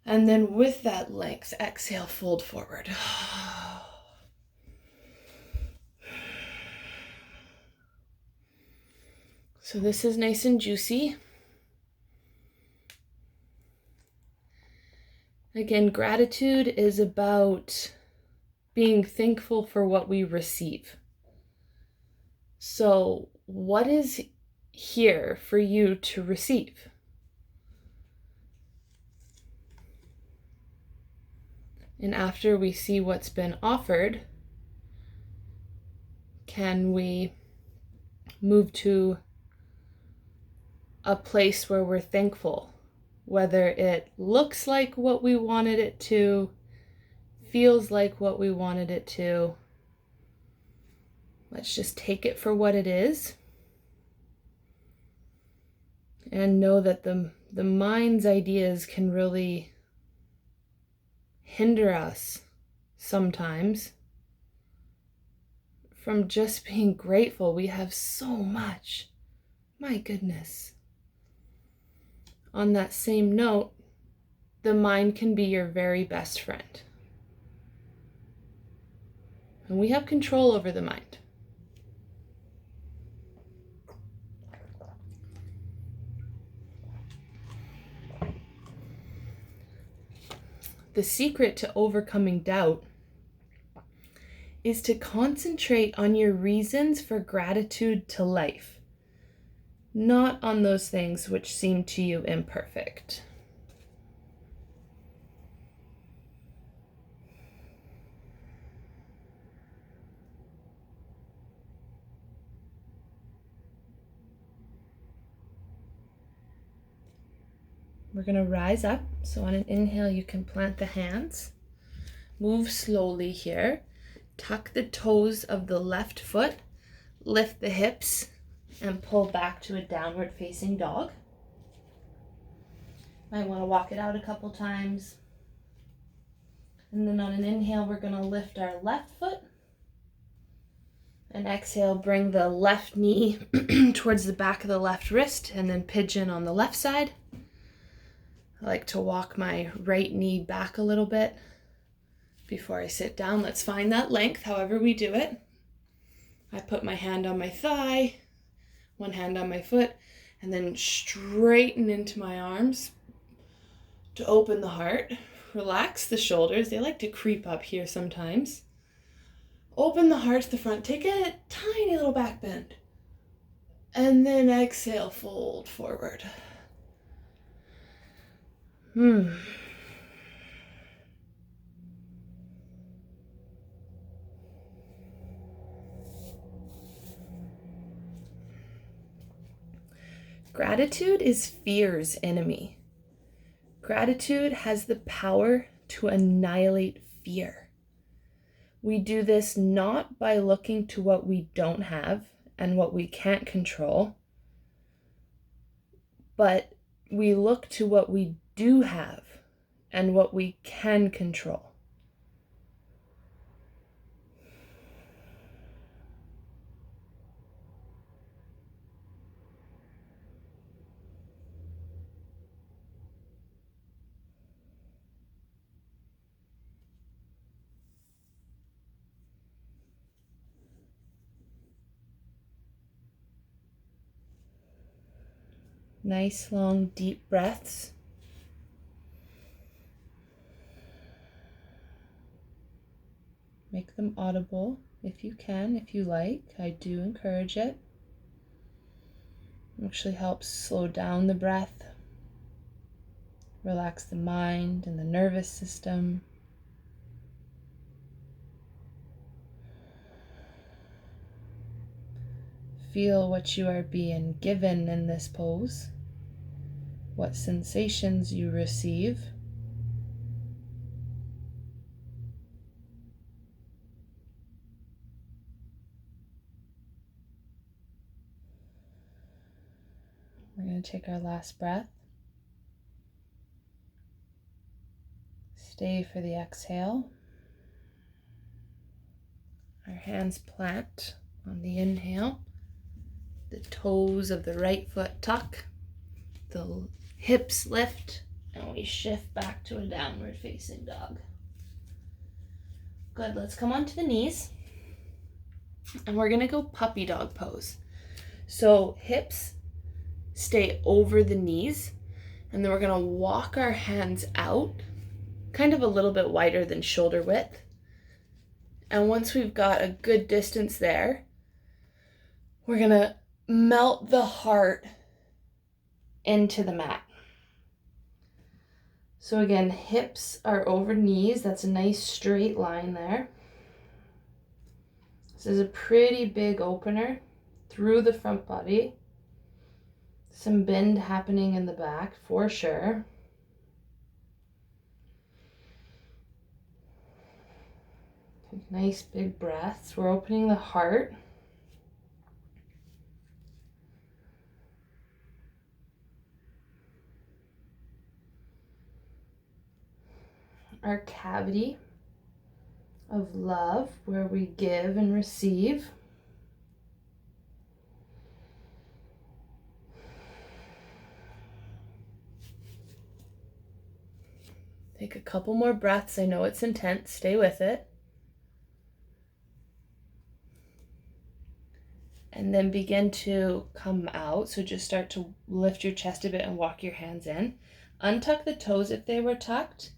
And then with that length, exhale, fold forward. So this is nice and juicy. Again, gratitude is about being thankful for what we receive. So what is here for you to receive? And after we see what's been offered, can we move to a place where we're thankful, whether it looks like what we wanted it to, feels like what we wanted it to. Let's just take it for what it is and know that the mind's ideas can really hinder us sometimes from just being grateful. We have so much. My goodness. On that same note, the mind can be your very best friend. And we have control over the mind. The secret to overcoming doubt is to concentrate on your reasons for gratitude to life, not on those things which seem to you imperfect. We're going to rise up. So on an inhale, you can plant the hands. Move slowly here. Tuck the toes of the left foot. Lift the hips and pull back to a downward facing dog. Might want to walk it out a couple times. And then on an inhale, we're going to lift our left foot. And exhale, bring the left knee towards the back of the left wrist and then pigeon on the left side. I like to walk my right knee back a little bit before I sit down. Let's find that length, however we do it. I put my hand on my thigh, one hand on my foot, and then straighten into my arms to open the heart. Relax the shoulders. They like to creep up here sometimes. Open the heart to the front. Take a tiny little back bend. And then exhale, fold forward. Gratitude is fear's enemy. Gratitude has the power to annihilate fear. We do this not by looking to what we don't have and what we can't control, but we look to what we do have and what we can control. Nice, long, deep breaths. Make them audible if you can, if you like. I do encourage it. It actually helps slow down the breath, relax the mind and the nervous system. Feel what you are being given in this pose, what sensations you receive. We're going to take our last breath. Stay for the exhale. Our hands plant on the inhale. The toes of the right foot tuck, the hips lift, and we shift back to a downward facing dog. Good, let's come onto the knees, and we're gonna go puppy dog pose. So hips stay over the knees, and then we're gonna walk our hands out, kind of a little bit wider than shoulder width. And once we've got a good distance there, we're gonna melt the heart into the mat. So again, hips are over knees. That's a nice straight line there. This is a pretty big opener through the front body. Some bend happening in the back for sure. Nice big breaths. We're opening the heart. Our cavity of love where we give and receive. Take a couple more breaths. I know it's intense. Stay with it. And then begin to come out. So just start to lift your chest a bit and walk your hands in. Untuck the toes if they were tucked.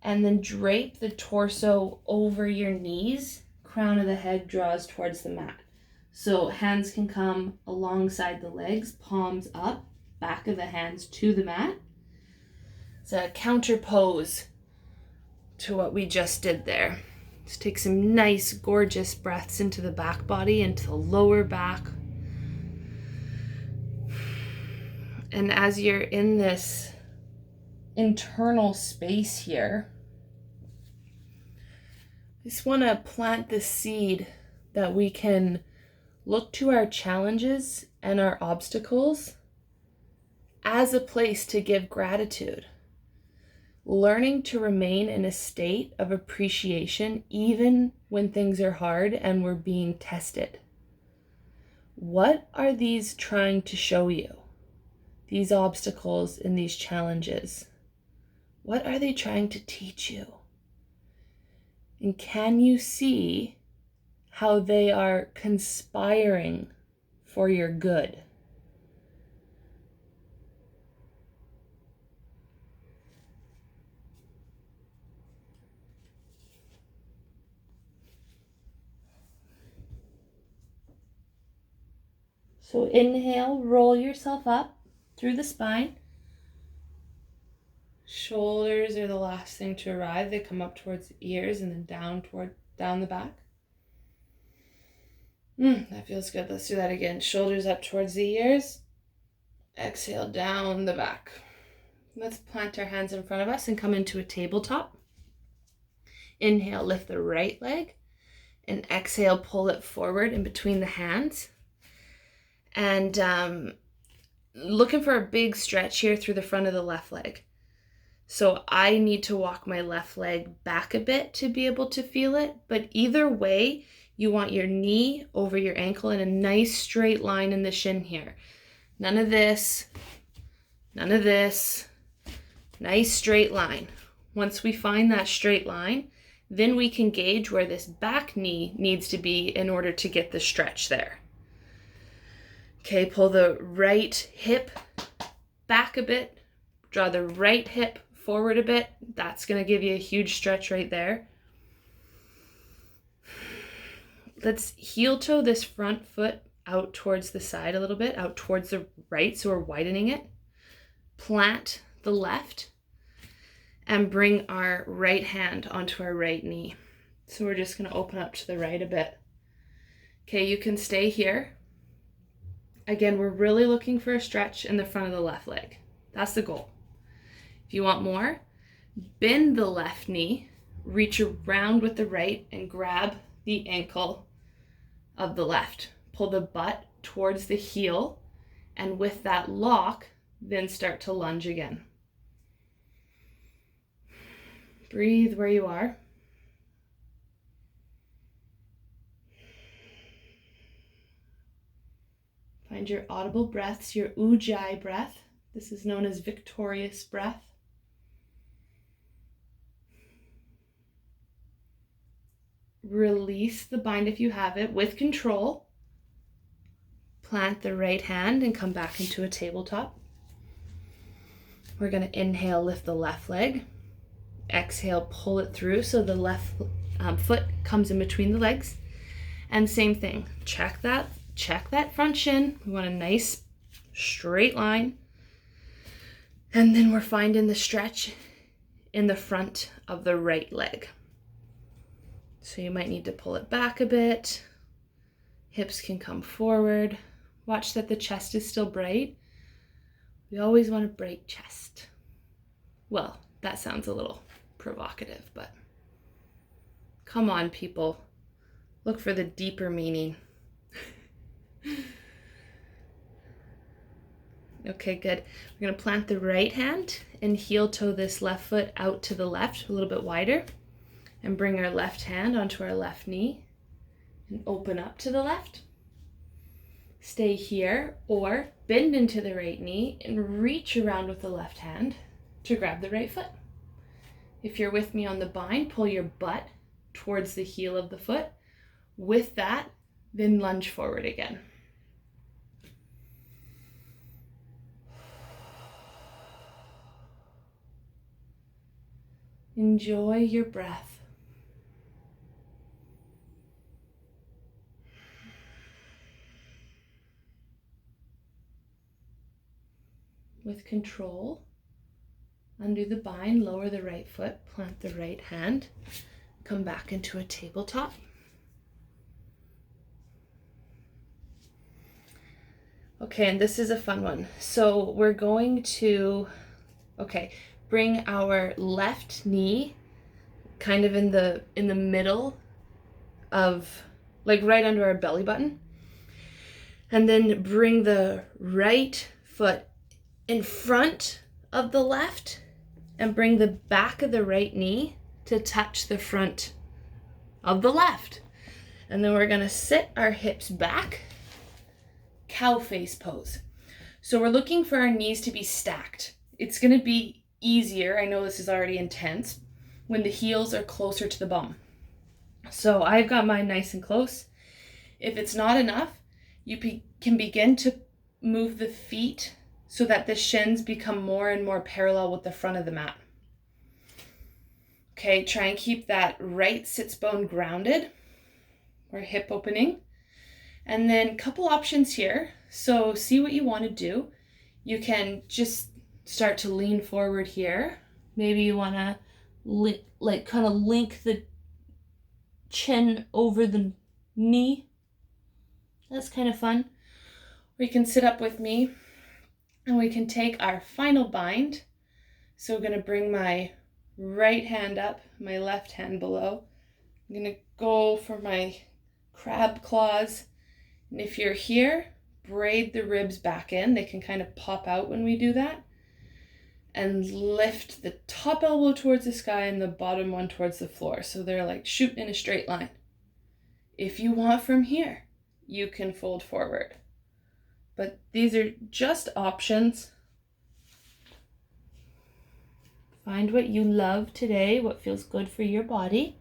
And then drape the torso over your knees. Crown of the head draws towards the mat. So hands can come alongside the legs, palms up, back of the hands to the mat. It's a counter pose to what we just did there. Let's take some nice, gorgeous breaths into the back body, into the lower back. And as you're in this internal space here, I just want to plant the seed that we can look to our challenges and our obstacles as a place to give gratitude. Learning to remain in a state of appreciation even when things are hard and we're being tested. What are these trying to show you? These obstacles and these challenges. What are they trying to teach you? And can you see how they are conspiring for your good? So inhale, roll yourself up through the spine. Shoulders are the last thing to arrive. They come up towards the ears and then down the back. That feels good. Let's do that again. Shoulders up towards the ears. Exhale down the back. Let's plant our hands in front of us and come into a tabletop. Inhale, lift the right leg. And exhale, pull it forward in between the hands. And looking for a big stretch here through the front of the left leg. So I need to walk my left leg back a bit to be able to feel it. But either way, you want your knee over your ankle in a nice straight line in the shin here. None of this, none of this. Nice straight line. Once we find that straight line, then we can gauge where this back knee needs to be in order to get the stretch there. Okay, pull the right hip back a bit. Draw the right hip forward a bit. That's going to give you a huge stretch right there. Let's heel toe this front foot out towards the side a little bit, out towards the right, so we're widening it. Plant the left and bring our right hand onto our right knee. So we're just going to open up to the right a bit. Okay, you can stay here. Again, we're really looking for a stretch in the front of the left leg. That's the goal. If you want more, bend the left knee, reach around with the right and grab the ankle of the left. Pull the butt towards the heel, and with that lock, then start to lunge again. Breathe where you are. Find your audible breaths, your INJOY breath. This is known as victorious breath. Release the bind if you have it with control. Plant the right hand and come back into a tabletop. We're going to inhale, lift the left leg. Exhale, pull it through so the left foot comes in between the legs. And same thing, check that check that front shin. We want a nice straight line. And then we're finding the stretch in the front of the right leg. So you might need to pull it back a bit. Hips can come forward. Watch that the chest is still bright. We always want a bright chest. Well, that sounds a little provocative, but come on, people. Look for the deeper meaning. Okay, good. We're going to plant the right hand and heel toe this left foot out to the left a little bit wider, and bring our left hand onto our left knee and open up to the left. Stay here or bend into the right knee and reach around with the left hand to grab the right foot. If you're with me on the bind, pull your butt towards the heel of the foot. With that, then lunge forward again. Enjoy your breath. With control, undo the bind, lower the right foot, plant the right hand, come back into a tabletop. Okay, and this is a fun one. So we're going to, bring our left knee kind of in the middle of, like right under our belly button. And then bring the right foot in front of the left and bring the back of the right knee to touch the front of the left. And then we're gonna sit our hips back, cow face pose. So we're looking for our knees to be stacked. It's gonna be easier, I know this is already intense, when the heels are closer to the bum. So I've got mine nice and close. If it's not enough, you can begin to move the feet so that the shins become more and more parallel with the front of the mat. Okay, try and keep that right sits bone grounded or hip opening. And then a couple options here. So see what you want to do. You can just start to lean forward here. Maybe you want to kind of link the chin over the knee. That's kind of fun. Or you can sit up with me and we can take our final bind. So I'm going to bring my right hand up, my left hand below. I'm going to go for my crab claws. And if you're here, braid the ribs back in. They can kind of pop out when we do that. And lift the top elbow towards the sky and the bottom one towards the floor. So they're like shooting in a straight line. If you want from here, you can fold forward. But these are just options. Find what you love today, what feels good for your body.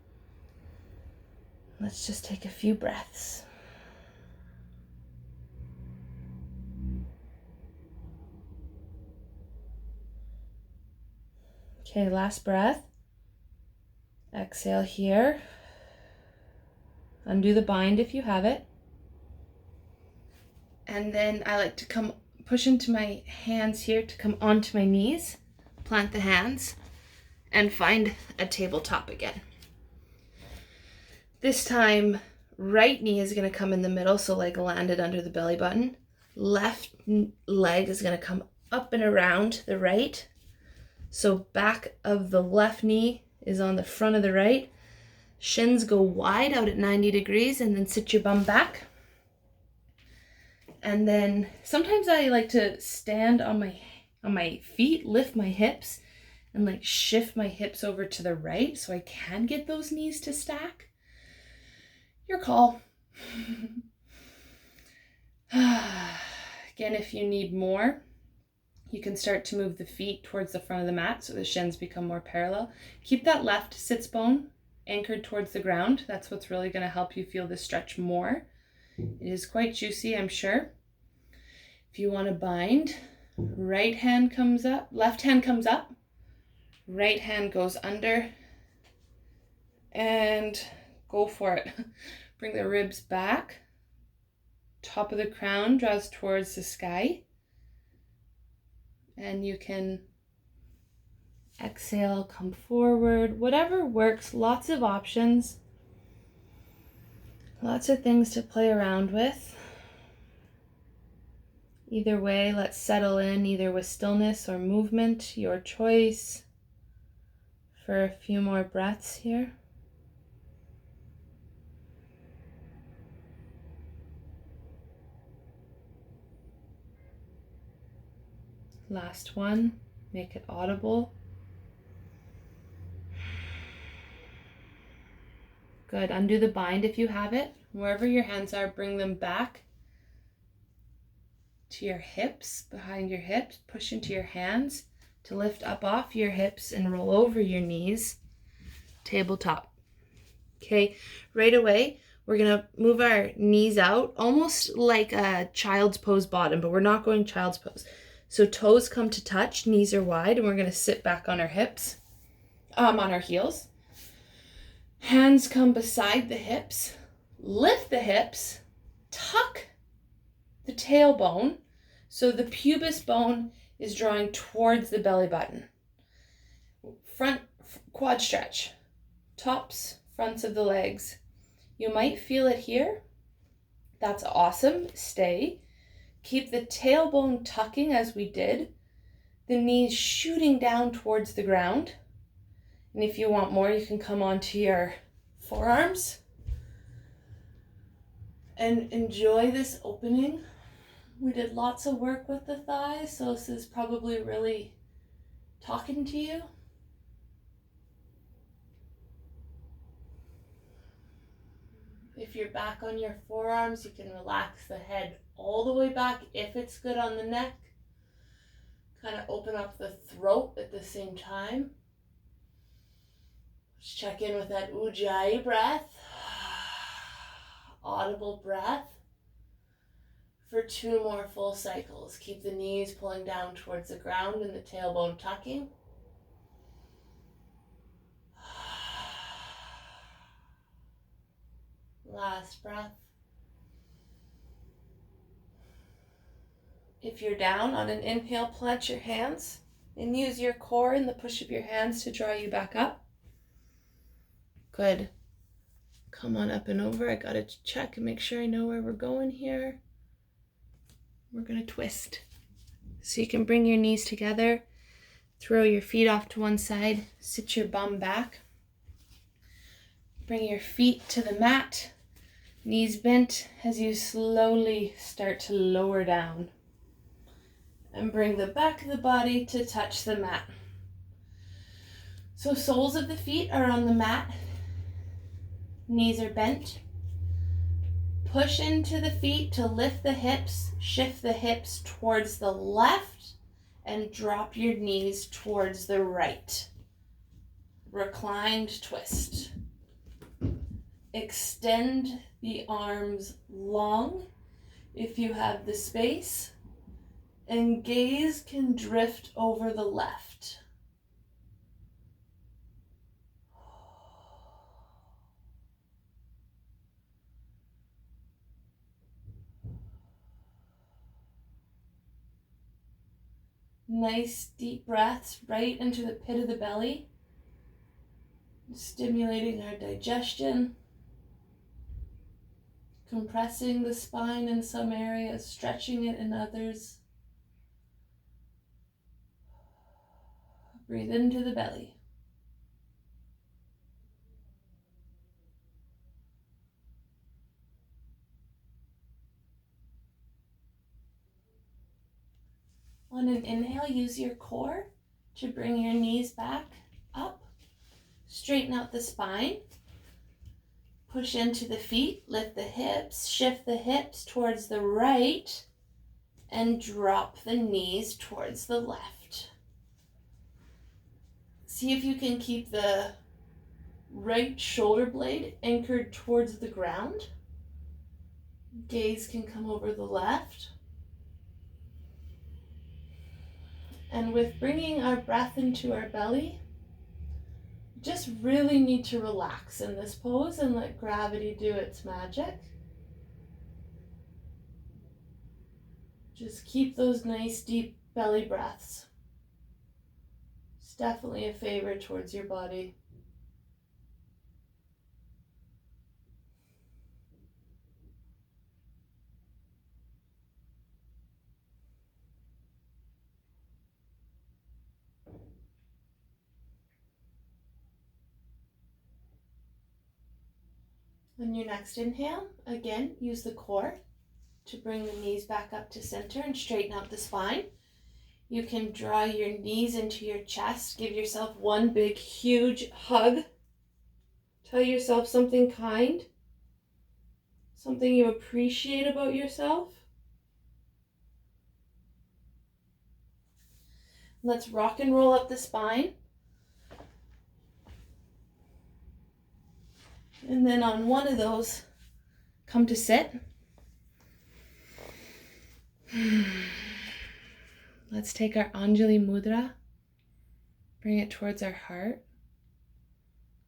Let's just take a few breaths. Okay, last breath. Exhale here. Undo the bind if you have it. And then I like to push into my hands here to come onto my knees, plant the hands, and find a tabletop again. This time, right knee is going to come in the middle, so leg landed under the belly button. Left leg is going to come up and around the right. So back of the left knee is on the front of the right. Shins go wide out at 90 degrees and then sit your bum back. And then sometimes I like to stand on my feet, lift my hips, and like shift my hips over to the right so I can get those knees to stack. Your call. Again, if you need more, you can start to move the feet towards the front of the mat so the shins become more parallel. Keep that left sits bone anchored towards the ground. That's what's really going to help you feel the stretch more. It is quite juicy, I'm sure. If you want to bind, right hand comes up, left hand comes up, right hand goes under, and go for it. Bring the ribs back, top of the crown draws towards the sky. And you can exhale, come forward, whatever works. Lots of options. Lots of things to play around with. Either way, let's settle in either with stillness or movement, your choice, for a few more breaths here. Last one, make it audible. Good, undo the bind if you have it. Wherever your hands are, bring them back to your hips, behind your hips. Push into your hands to lift up off your hips and roll over your knees. Tabletop. Okay, right away, we're gonna move our knees out, almost like a child's pose bottom, but we're not going child's pose. So toes come to touch, knees are wide, and we're gonna sit back on our hips, on our heels. Hands come beside the hips, lift the hips, tuck the tailbone so the pubis bone is drawing towards the belly button. Front quad stretch, tops, fronts of the legs. You might feel it here. That's awesome. Stay. Keep the tailbone tucking as we did, the knees shooting down towards the ground. And if you want more, you can come onto your forearms and enjoy this opening. We did lots of work with the thighs, so this is probably really talking to you. If you're back on your forearms, you can relax the head all the way back if it's good on the neck. Kind of open up the throat at the same time. Just check in with that Ujjayi breath, audible breath, for 2 more full cycles. Keep the knees pulling down towards the ground and the tailbone tucking. Last breath. If you're down on an inhale, plant your hands and use your core and the push of your hands to draw you back up. Good. Come on up and over. I gotta check and make sure I know where we're going here. We're gonna twist. So you can bring your knees together, throw your feet off to one side, sit your bum back. Bring your feet to the mat, knees bent as you slowly start to lower down. And bring the back of the body to touch the mat. So soles of the feet are on the mat. Knees are bent. Push into the feet to lift the hips. Shift the hips towards the left and drop your knees towards the right. Reclined twist. Extend the arms long if you have the space. And gaze can drift over the left. Nice deep breaths right into the pit of the belly, stimulating our digestion, compressing the spine in some areas, stretching it in others. Breathe into the belly. On an inhale, use your core to bring your knees back up. Straighten out the spine. Push into the feet, lift the hips, shift the hips towards the right, and drop the knees towards the left. See if you can keep the right shoulder blade anchored towards the ground. Gaze can come over the left. And with bringing our breath into our belly, just really need to relax in this pose and let gravity do its magic. Just keep those nice deep belly breaths. It's definitely a favor towards your body. On your next inhale, again, use the core to bring the knees back up to center and straighten out the spine. You can draw your knees into your chest. Give yourself one big, huge hug. Tell yourself something kind, something you appreciate about yourself. Let's rock and roll up the spine. And then on one of those, come to sit. Let's take our Anjali Mudra, bring it towards our heart,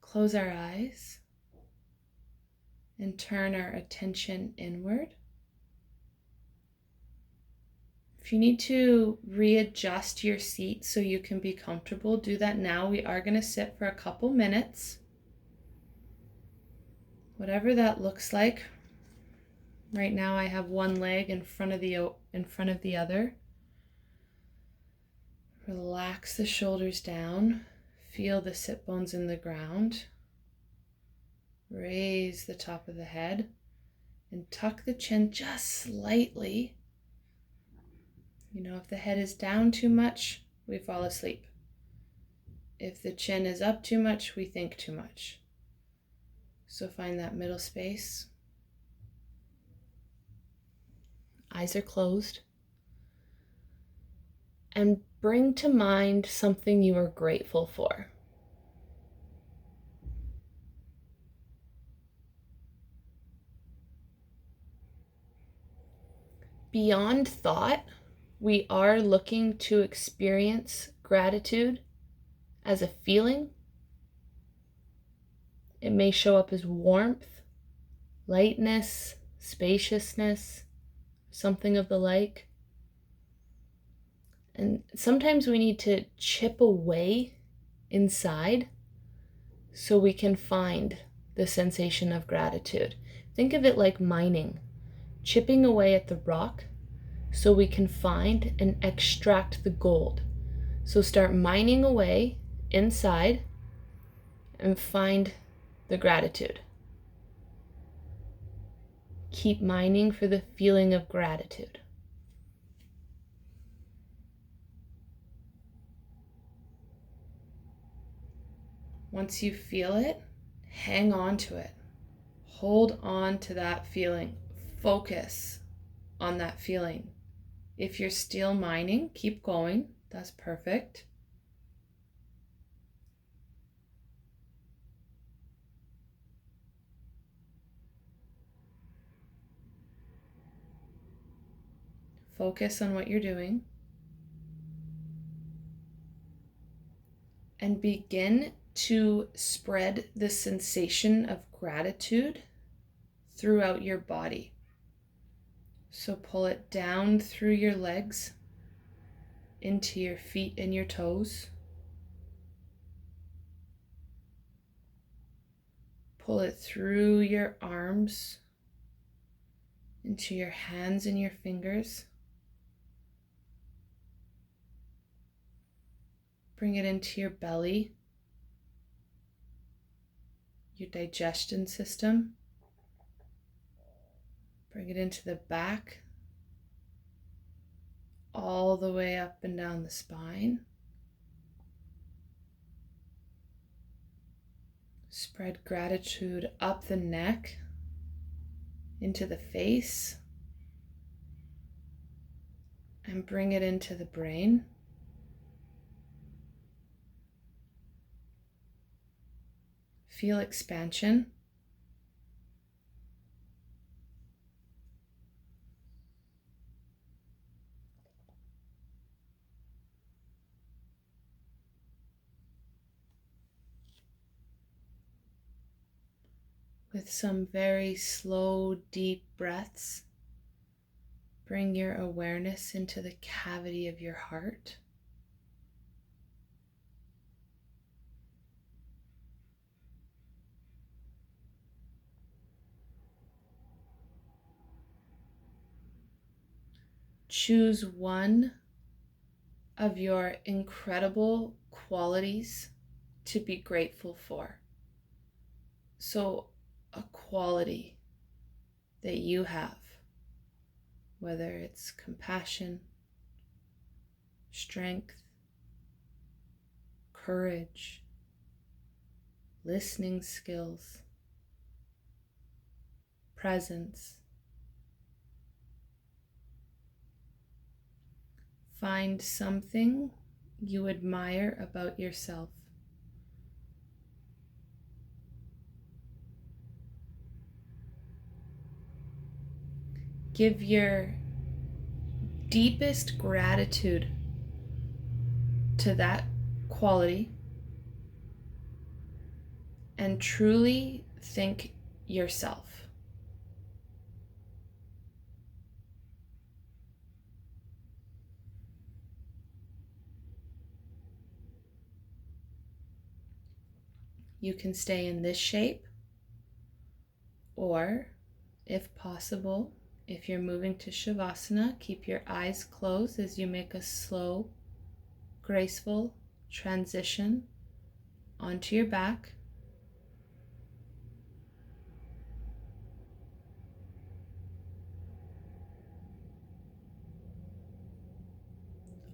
close our eyes, and turn our attention inward. If you need to readjust your seat so you can be comfortable, do that now. We are going to sit for a couple minutes. Whatever that looks like. Right now I have one leg in front of the other. Relax the shoulders down. Feel the sit bones in the ground. Raise the top of the head and tuck the chin just slightly. You know, if the head is down too much, we fall asleep. If the chin is up too much, we think too much. So find that middle space. Eyes are closed. And bring to mind something you are grateful for. Beyond thought, we are looking to experience gratitude as a feeling. It may show up as warmth, lightness, spaciousness, something of the like. And sometimes we need to chip away inside so we can find the sensation of gratitude. Think of it like mining, chipping away at the rock so we can find and extract the gold. So start mining away inside and find the gratitude. Keep mining for the feeling of gratitude. Once you feel it, hang on to it. Hold on to that feeling. Focus on that feeling. If you're still mining, keep going. That's perfect. Focus on what you're doing. And begin to spread the sensation of gratitude throughout your body. So pull it down through your legs, into your feet and your toes. Pull it through your arms, into your hands and your fingers. Bring it into your belly, your digestion system. Bring it into the back, all the way up and down the spine. Spread gratitude up the neck, into the face, and bring it into the brain. Feel expansion. With some very slow, deep breaths, Bring your awareness into the cavity of your heart. Choose one of your incredible qualities to be grateful for. So, a quality that you have, whether it's compassion, strength, courage, listening skills, presence. Find something you admire about yourself. Give your deepest gratitude to that quality and truly thank yourself. You can stay in this shape, or if possible, if you're moving to Shavasana, keep your eyes closed as you make a slow, graceful transition onto your back.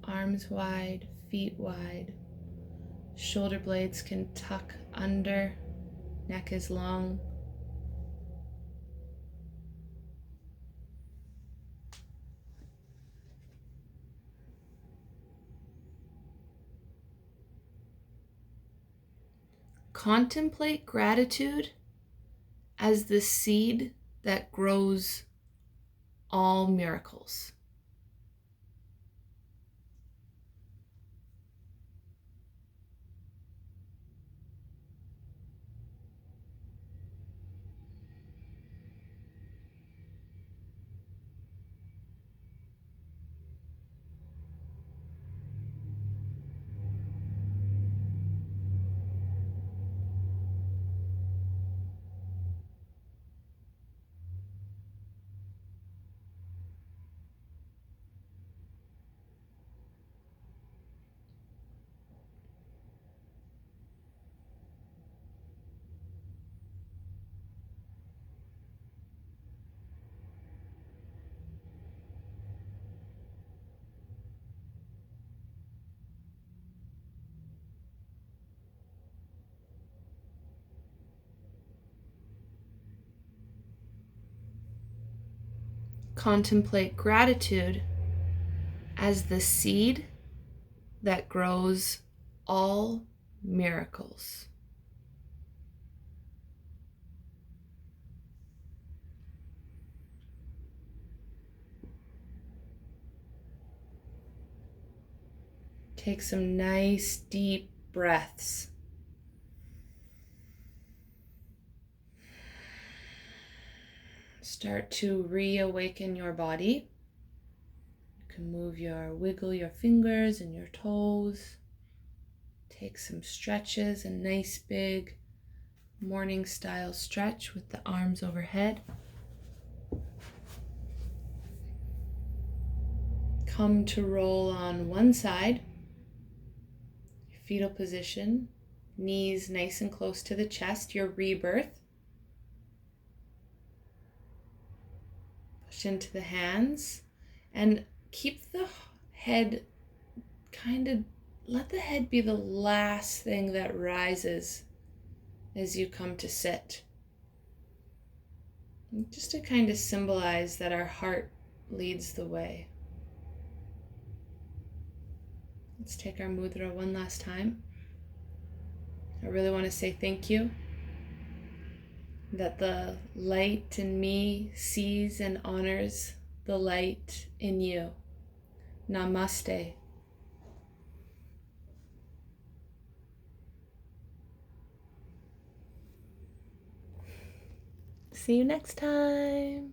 Arms wide, feet wide. Shoulder blades can tuck under, neck is long. Contemplate gratitude as the seed that grows all miracles. Contemplate gratitude as the seed that grows all miracles. Take some nice deep breaths. Start to reawaken your body. You can wiggle your fingers and your toes. Take some stretches, a nice big morning style stretch with the arms overhead. Come to roll on one side, your fetal position, knees nice and close to the chest, your rebirth. Push into the hands and keep the head let the head be the last thing that rises as you come to sit. Just to kind of symbolize that our heart leads the way. Let's take our mudra one last time. I really want to say thank you. That the light in me sees and honors the light in you. Namaste. See you next time.